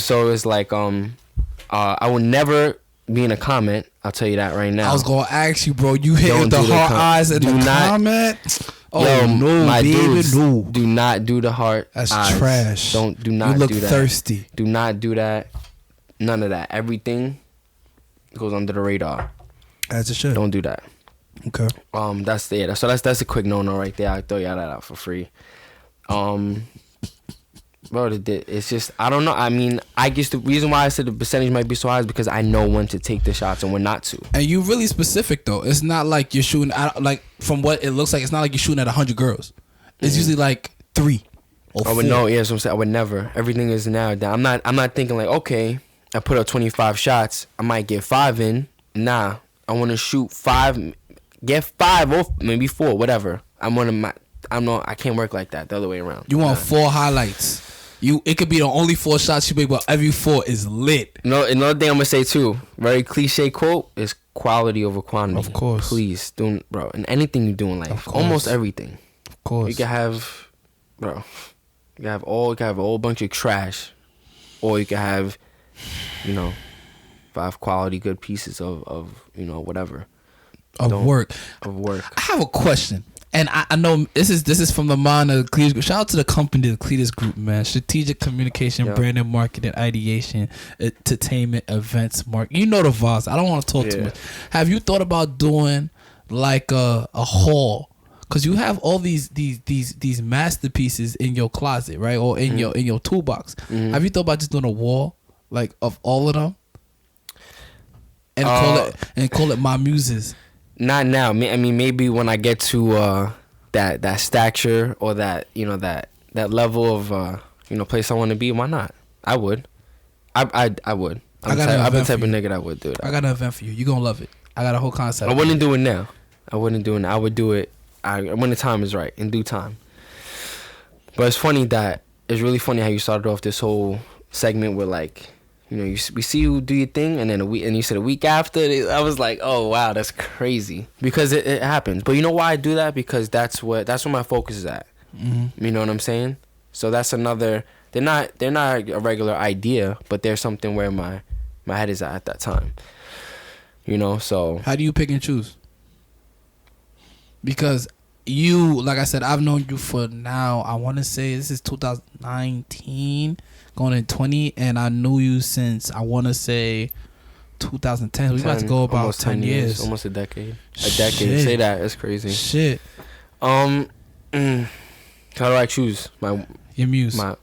B: So it's like I would never be in a comment. I'll tell you that right now.
A: I was gonna ask you, bro. You hit the heart eyes in the comment. Oh no,
B: my
A: baby,
B: dudes,
A: no.
B: Do not do the heart.
A: That's
B: eyes.
A: Trash.
B: Do not do that.
A: You look thirsty.
B: Do not do that. None of that. Everything goes under the radar.
A: As it should.
B: Don't do that.
A: Okay.
B: That's a quick no right there. I throw y'all that out for free. Bro, it's just, I don't know. I mean, I guess the reason why I said the percentage might be so high is because I know when to take the shots and when not to.
A: And you really specific though. It's not like you're shooting like from what it looks like. It's not like you're shooting at 100 girls. It's usually like 3 or 4.
B: I would know. Yeah, that's what I'm saying. I would never. Everything is narrowed down. I'm not thinking like, okay, I put up 25 shots. I might get 5 in. Nah, I want to shoot 5. Get 5 or maybe 4, whatever. I can't work like that. The other way around.
A: You want 4 highlights. It could be the only 4 shots you make, but every 4 is lit.
B: Another thing I'm gonna say too, very cliche quote, is quality over quantity.
A: Of course.
B: Please, bro. And anything you do in life, almost everything.
A: Of course.
B: You can have, bro. You can have a whole bunch of trash, or you can have, 5 quality good pieces of whatever.
A: Of work. I have a question. And I know this is from the mind of the Cletus Group. Shout out to the company, the Cletus Group, man. Strategic communication, branding, marketing, ideation, entertainment, events, You know the vibes. I don't want to talk too much. Have you thought about doing like a hall? Because you have all these masterpieces in your closet, right? Or in your toolbox. Have you thought about just doing a wall like of all of them? And call it my Muses.
B: Not now. I mean, maybe when I get to that stature or that that level of place I want to be. Why not? I would. I would. I'm the type of nigga that would do it.
A: I got an event for you. You gonna love it. I got a whole concept.
B: I wouldn't do it now. I would do it. When the time is right, in due time. But it's really funny how you started off this whole segment with like. We see you do your thing, and then you said a week after. I was like, oh wow, that's crazy because it happens. But you know why I do that? Because that's where my focus is at. You know what I'm saying? So that's another. They're not a regular idea, but they're something where my head is at that time. So
A: how do you pick and choose? Because you, like I said, I've known you for now. I want to say this is 2019. Going in 20, and I knew you since I want to say 2010. We about to go about 10 years.
B: Almost a decade. Say that. That's crazy.
A: Shit.
B: How do I choose
A: your muse?
B: I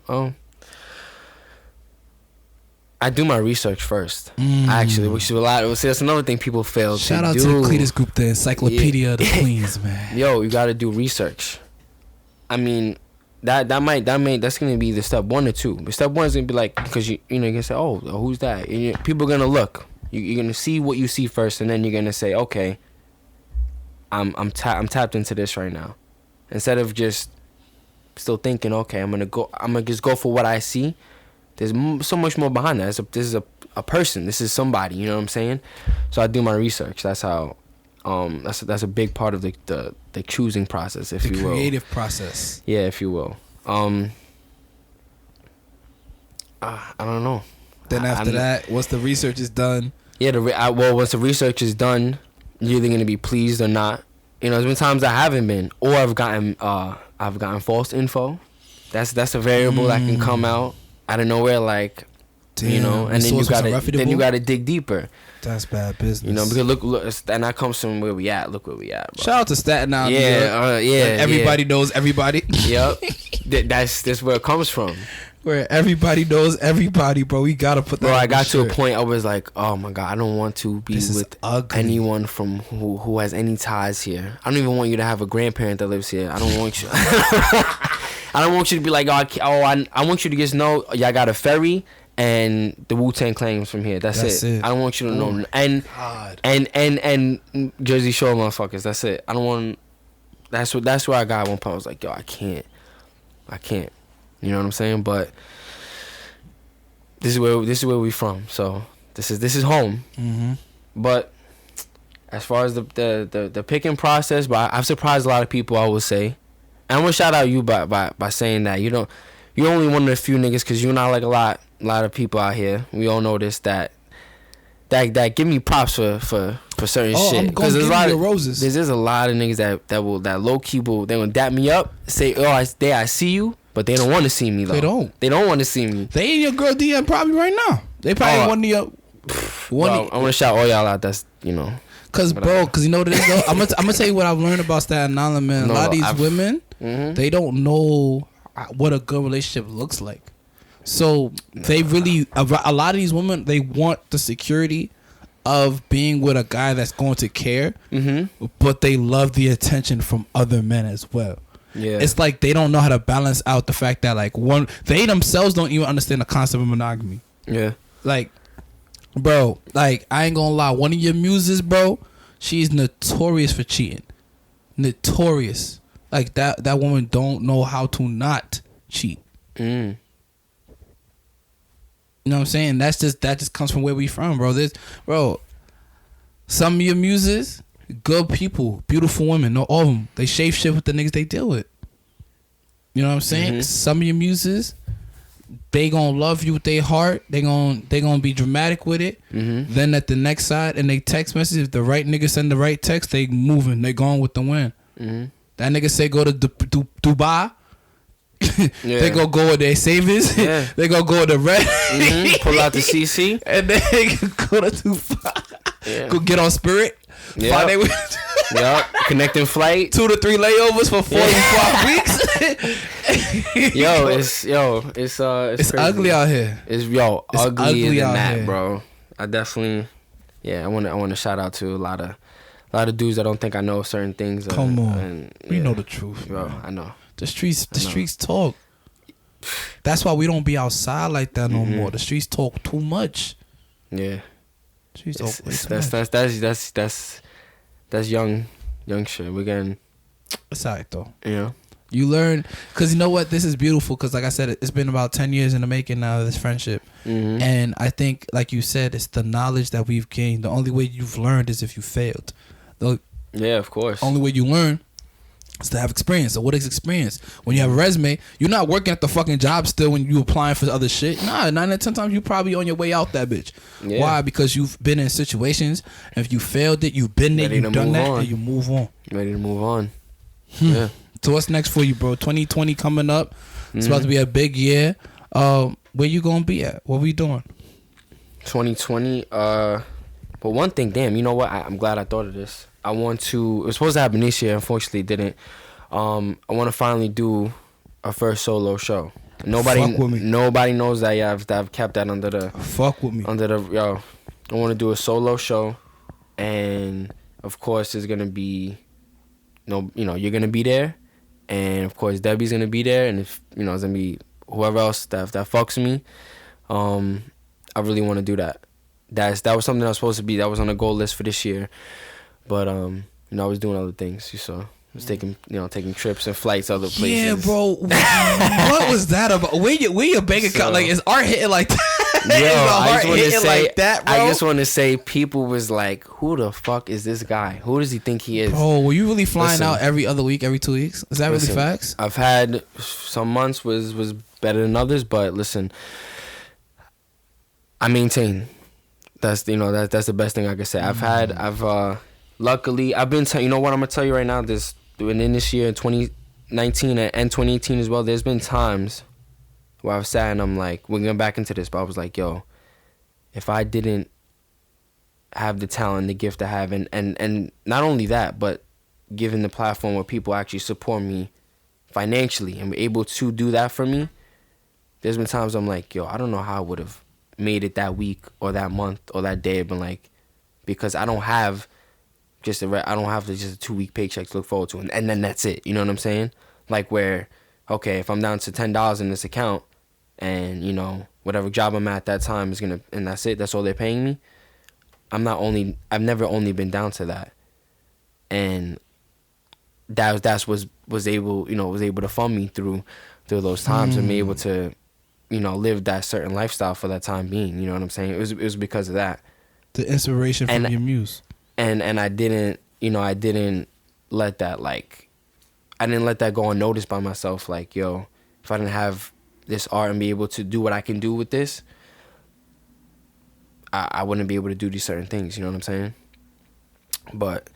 B: do my research first. Actually, which is a lot. See, that's another thing people fail to do.
A: Shout out to the Cletus Group, the encyclopedia of the Queens, man.
B: Yo, you got to do research. I mean. That's gonna be the step 1 or 2. But step 1 is gonna be like, because you're gonna say, oh, who's that? And people are gonna look. You're gonna see what you see first, and then you're gonna say, okay, I'm tapped into this right now, instead of just still thinking, okay, I'm gonna just go for what I see. There's so much more behind that. This is a person. This is somebody. You know what I'm saying? So I do my research. That's how. That's a big part of the choosing process, if you will. The
A: creative process.
B: Yeah, if you will. I don't know.
A: Then after that, once the research is done.
B: Yeah, once the research is done, you're either gonna be pleased or not. There's been times I haven't been, or I've gotten false info. That's a variable that can come out of nowhere, like.
A: Damn,
B: and then you gotta dig deeper.
A: That's bad business.
B: Because look, and that comes from where we at. Look where we at, bro.
A: Shout out to Staten Island.
B: Yeah.
A: Everybody knows everybody.
B: Yep. That's where it comes from.
A: Where everybody knows everybody, bro. We gotta put that.
B: Bro, I got to a point. I was like, oh my god, I don't want to be with anyone from who has any ties here. I don't even want you to have a grandparent that lives here. I don't want you. I don't want you to be like, I want you to just know y'all got a ferry. And the Wu-Tang Clan from here. That's it. I don't want you to know. And Jersey Shore motherfuckers. That's it. I don't want. That's where I got one point. I was like, yo, I can't. You know what I'm saying? But this is where we from. So this is home. But as far as the picking process, but I've surprised a lot of people. I would say, and I'm gonna shout out you by saying that you're only one of the few niggas, because you're not like a lot of people out here. We all know this, that give me props for certain shit.
A: Because there's a lot of roses.
B: There's a lot of niggas that low key will, they gonna dap me up, say, oh, I see you, but they don't want to see me though. They don't want to see me.
A: They in your girl DM probably right now. They probably one of your.
B: I want to shout all y'all out. That's
A: Cause you know what it is though. I'm gonna tell you what I've learned about Staten Island, man. A lot of these women, they don't know what a good relationship looks like. So they really, a lot of these women, they want the security of being with a guy that's going to care, but they love the attention from other men as well. Yeah, it's like they don't know how to balance out the fact that like they themselves don't even understand the concept of monogamy. Yeah, like, bro, like I ain't gonna lie, one of your muses, bro, she's notorious for cheating. Notorious. Like that woman don't know how to not cheat. You know what I'm saying? That just comes from where we from, bro. Some of your muses, good people, beautiful women, not all of them. They shave shit with the niggas they deal with. You know what I'm saying? Some of your muses, they gonna love you with their heart. They gonna be dramatic with it.
B: Mm-hmm.
A: Then at the next side, and they text message, if the right nigga send the right text, they moving. They going with the win.
B: Mm-hmm.
A: That nigga say go to Dubai.
B: Yeah.
A: They go with their savings.
B: Yeah.
A: They go with the red.
B: Mm-hmm. Pull out the CC.
A: And then they go to Dubai.
B: Yeah.
A: Go get on Spirit.
B: Yeah. Yep. Connecting flight.
A: 2 to 3 layovers for 45 weeks.
B: It's
A: It's
B: crazy.
A: ugly out here.
B: It's
A: It's
B: uglier
A: ugly
B: than
A: out
B: that,
A: here.
B: bro. I definitely, I want to shout out to a lot of dudes that don't think I know certain things.
A: Come on,
B: and,
A: we know the truth,
B: bro.
A: bro.
B: I know.
A: The streets talk. That's why we don't be outside like that no more. The streets talk too much.
B: Yeah.
A: Streets talk way too much.
B: That's young shit. We're getting,
A: It's alright though.
B: you know.
A: You learn, cause you know what, this is beautiful. Cause like I said, it's been about 10 years in the making now, this friendship.
B: Mm-hmm.
A: And I think, like you said, it's the knowledge that we've gained. The only way you've learned is if you failed. The
B: Yeah, of course.
A: only way you learn is to have experience. So what is experience? When you have a resume, you're not working at the fucking job still when you applying for other shit. Nah, 9 out of 10 times you probably on your way out that bitch.
B: Yeah.
A: Why? Because you've been in situations. And if you failed it, you've been there,
B: Ready
A: you've
B: to
A: done
B: move
A: that,
B: on.
A: and you move on.
B: Ready to move on. Yeah.
A: So what's next for you, bro? 2020 coming up. It's about to be a big year. Where you gonna be at? What we doing?
B: 2020. But one thing, damn, you know what? I'm glad I thought of this. It was supposed to happen this year. Unfortunately, it didn't. I want to finally do a first solo show.
A: Fuck with me.
B: Nobody knows that. Yeah, I've kept that under the.
A: Fuck with me.
B: I want to do a solo show, and of course, there's gonna be, you're gonna be there, and of course, Debbie's gonna be there, and if it's gonna be whoever else that fucks me. I really want to do that. That was something that was supposed to be. That was on the goal list for this year, but I was doing other things. You saw. I was taking trips and flights other places.
A: Yeah, bro. What was that about? Where your bank account? Like, is art hitting like that?
B: Yo,
A: Is the
B: I
A: heart
B: just want to
A: hitting
B: say,
A: like that, bro?
B: I just want to say, people was like, "Who the fuck is this guy? Who does he think he is?"
A: Bro, were you really flying
B: Listen.
A: out every other week, every 2 weeks? Is that
B: Listen,
A: really facts?
B: I've had some months was better than others, but listen, I maintain. That's that's the best thing I can say. Luckily I've been you know what I'm gonna tell you right now. In this year, 2019 and 2018 as well, there's been times where I've sat and I'm like, we're going back into this, but I was like, yo, if I didn't have the talent, the gift I have, and not only that, but given the platform where people actually support me financially and were able to do that for me, there's been times I'm like, yo, I don't know how I would have made it that week or that month or that day, but like, because I don't have just a 2-week paycheck to look forward to, and then that's it. You know what I'm saying? Like where, okay, if I'm down to $10 in this account, and whatever job I'm at that time is and that's it. That's all they're paying me. I've never only been down to that, and that's was able to fund me through those times and be able to, live that certain lifestyle for that time being. You know what I'm saying? It was because of that.
A: The inspiration from your muse.
B: And I didn't let that go unnoticed by myself. Like, yo, if I didn't have this art and be able to do what I can do with this, I wouldn't be able to do these certain things. You know what I'm saying? But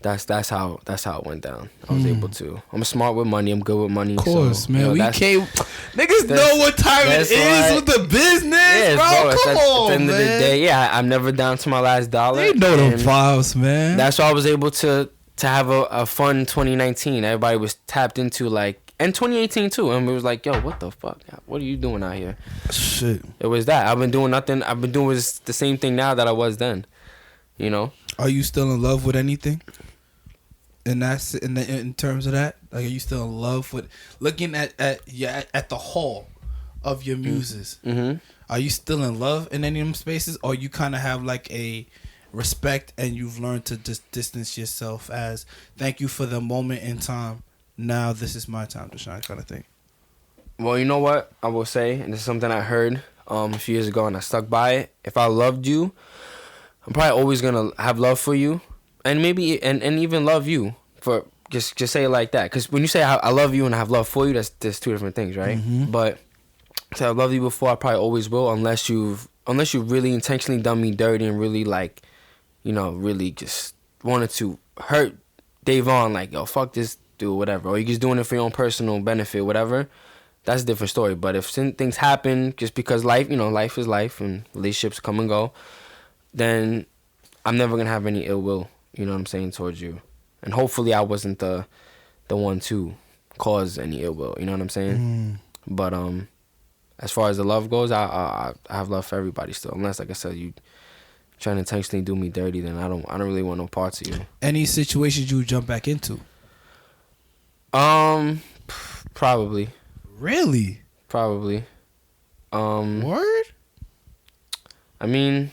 B: that's how it went down. I was able to. I'm smart with money. I'm good with money.
A: Of course,
B: so,
A: man. Niggas know what time it is with the business, bro. Come on,
B: at the end
A: man.
B: of the day, I'm never down to my last dollar.
A: They know them vibes, man.
B: That's why I was able to have a fun 2019. Everybody was tapped into and 2018 too. And we was like, yo, what the fuck? What are you doing out here?
A: Shit.
B: It was that. I've been doing nothing. I've been doing the same thing now that I was then.
A: Are you still in love with anything? And that's in terms of that, like, are you still in love with looking at the whole of your muses?
B: Mm-hmm.
A: Are you still in love in any of them spaces, or you kind of have like a respect and you've learned to just distance yourself as thank you for the moment in time. Now this is my time to shine, kind of thing.
B: Well, you know what I will say, and this is something I heard a few years ago, and I stuck by it. If I loved you, I'm probably always gonna have love for you. And maybe and even love you for just say it like that. Because when you say I love you and I have love for you, there's two different things, right?
A: Mm-hmm.
B: But said I've loved you before. I probably always will, unless you've really intentionally done me dirty and really like, you know, really just wanted to hurt Davon, like, yo, fuck this dude, whatever, or you're just doing it for your own personal benefit, whatever. That's a different story. But if things happen just because life, you know, life is life and relationships come and go, then I'm never gonna have any ill will, you know what I'm saying, towards you. And hopefully I wasn't the one to cause any ill will, you know what I'm saying? But as far as the love goes, I have love for everybody still. Unless, like I said, you trying to intentionally do me dirty, then I don't really want no parts of you.
A: Any situations you jump back into?
B: Probably.
A: Really?
B: Probably.
A: Word?
B: I mean,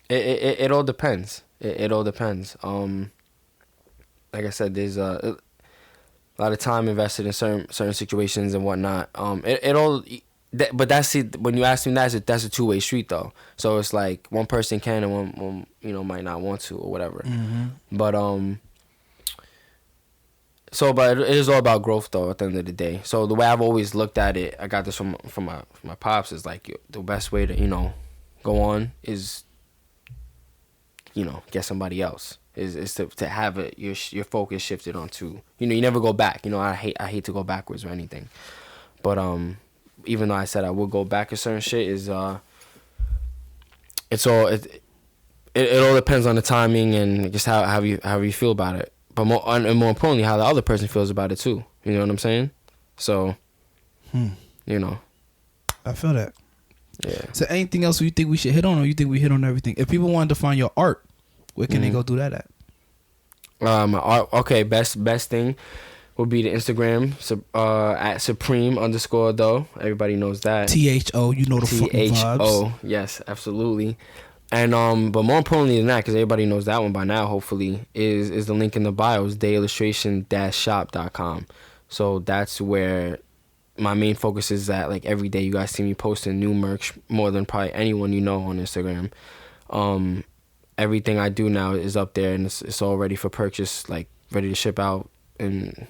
B: it all depends. It all depends. Like I said, there's a lot of time invested in certain situations and whatnot. It all, but that's it. When you ask me that, that's a two-way street though. So it's like one person can and one you know might not want to or whatever. But but it is all about growth though at the end of the day. So the way I've always looked at it, I got this from my pops, is like the best way to, you know, go on is, you know, get somebody else. Is to have it your focus shifted onto, you know, you never go back. You know, I hate to go backwards or anything. But even though I said I would go back, a certain shit is it all depends on the timing and just how you feel about it. But more importantly, how the other person feels about it too. You know what I'm saying? So, you know,
A: I feel that.
B: Yeah.
A: So, anything else you think we should hit on, or you think we hit on everything? If people wanted to find your art, where can they go do that at?
B: My art. Okay, best thing would be the Instagram at Supreme_though. Everybody knows that.
A: THO. You know the fucking vibes.
B: THO. Yes, absolutely. And but more importantly than that, because everybody knows that one by now, hopefully, is the link in the bio, is theillustration-shop.com. So that's where my main focus is at. Like every day, you guys see me posting new merch more than probably anyone you know on Instagram. Everything I do now is up there, and it's all ready for purchase, like ready to ship out, and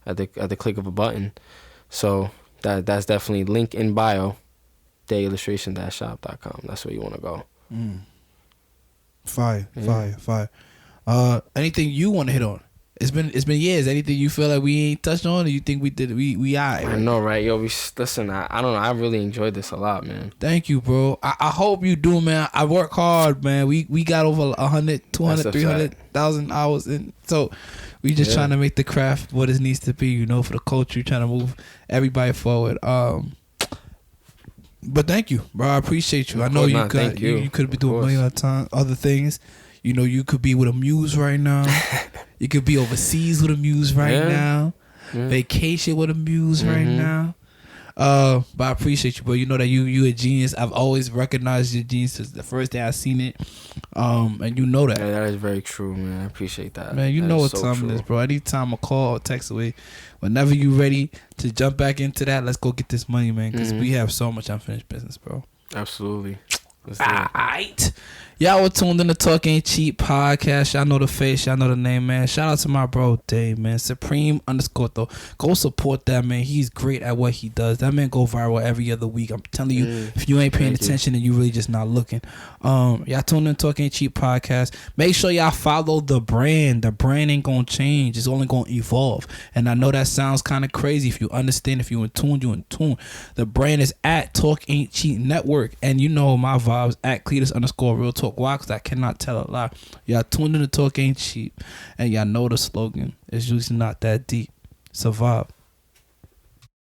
B: at the click of a button. So that's definitely link in bio. theillustration-shop.com. That's where you want to go.
A: Fire. Anything you want to hit on? It's been years. Anything you feel like we ain't touched on, or you think we did? We alright.
B: I know, right? Yo, listen. I don't know. I really enjoyed this a lot, man.
A: Thank you, bro. I hope you do, man. I work hard, man. We got over 100, 200, 300,000 hours in. So we just trying to make the craft what it needs to be, you know, for the culture, trying to move everybody forward. But thank you, bro. I appreciate you. I know you could be doing a million other things. You know, you could be with a muse right now. You could be overseas with a muse right now. Vacation with a muse right now. But I appreciate you, bro. You know that you a genius. I've always recognized your genius since the first day I seen it. And you know that.
B: Yeah, that is very true, man. I appreciate that.
A: Man, you
B: that
A: know what time it is, bro. Anytime a call or text away, whenever you ready to jump back into that, let's go get this money, man. Because we have so much unfinished business, bro.
B: Absolutely.
A: Alright. Y'all were tuned in to Talk Ain't Cheap podcast. Y'all know the face, y'all know the name, man. Shout out to my bro Dave, man. Supreme_though. Go support that man. He's great at what he does. That man go viral every other week. I'm telling you, if you ain't paying attention, then you really just not looking. Y'all tuned in to Talk Ain't Cheap podcast. Make sure y'all follow the brand. The brand ain't gonna change. It's only gonna evolve. And I know that sounds kind of crazy. If you understand, if you in tune, you in tune. The brand is at Talk Ain't Cheap Network. And you know my vibes at Cletus_Real Talk. Why? Because I cannot tell a lie. Y'all tuned in to Talk Ain't Cheap. And y'all know the slogan. It's usually not that deep. Survive.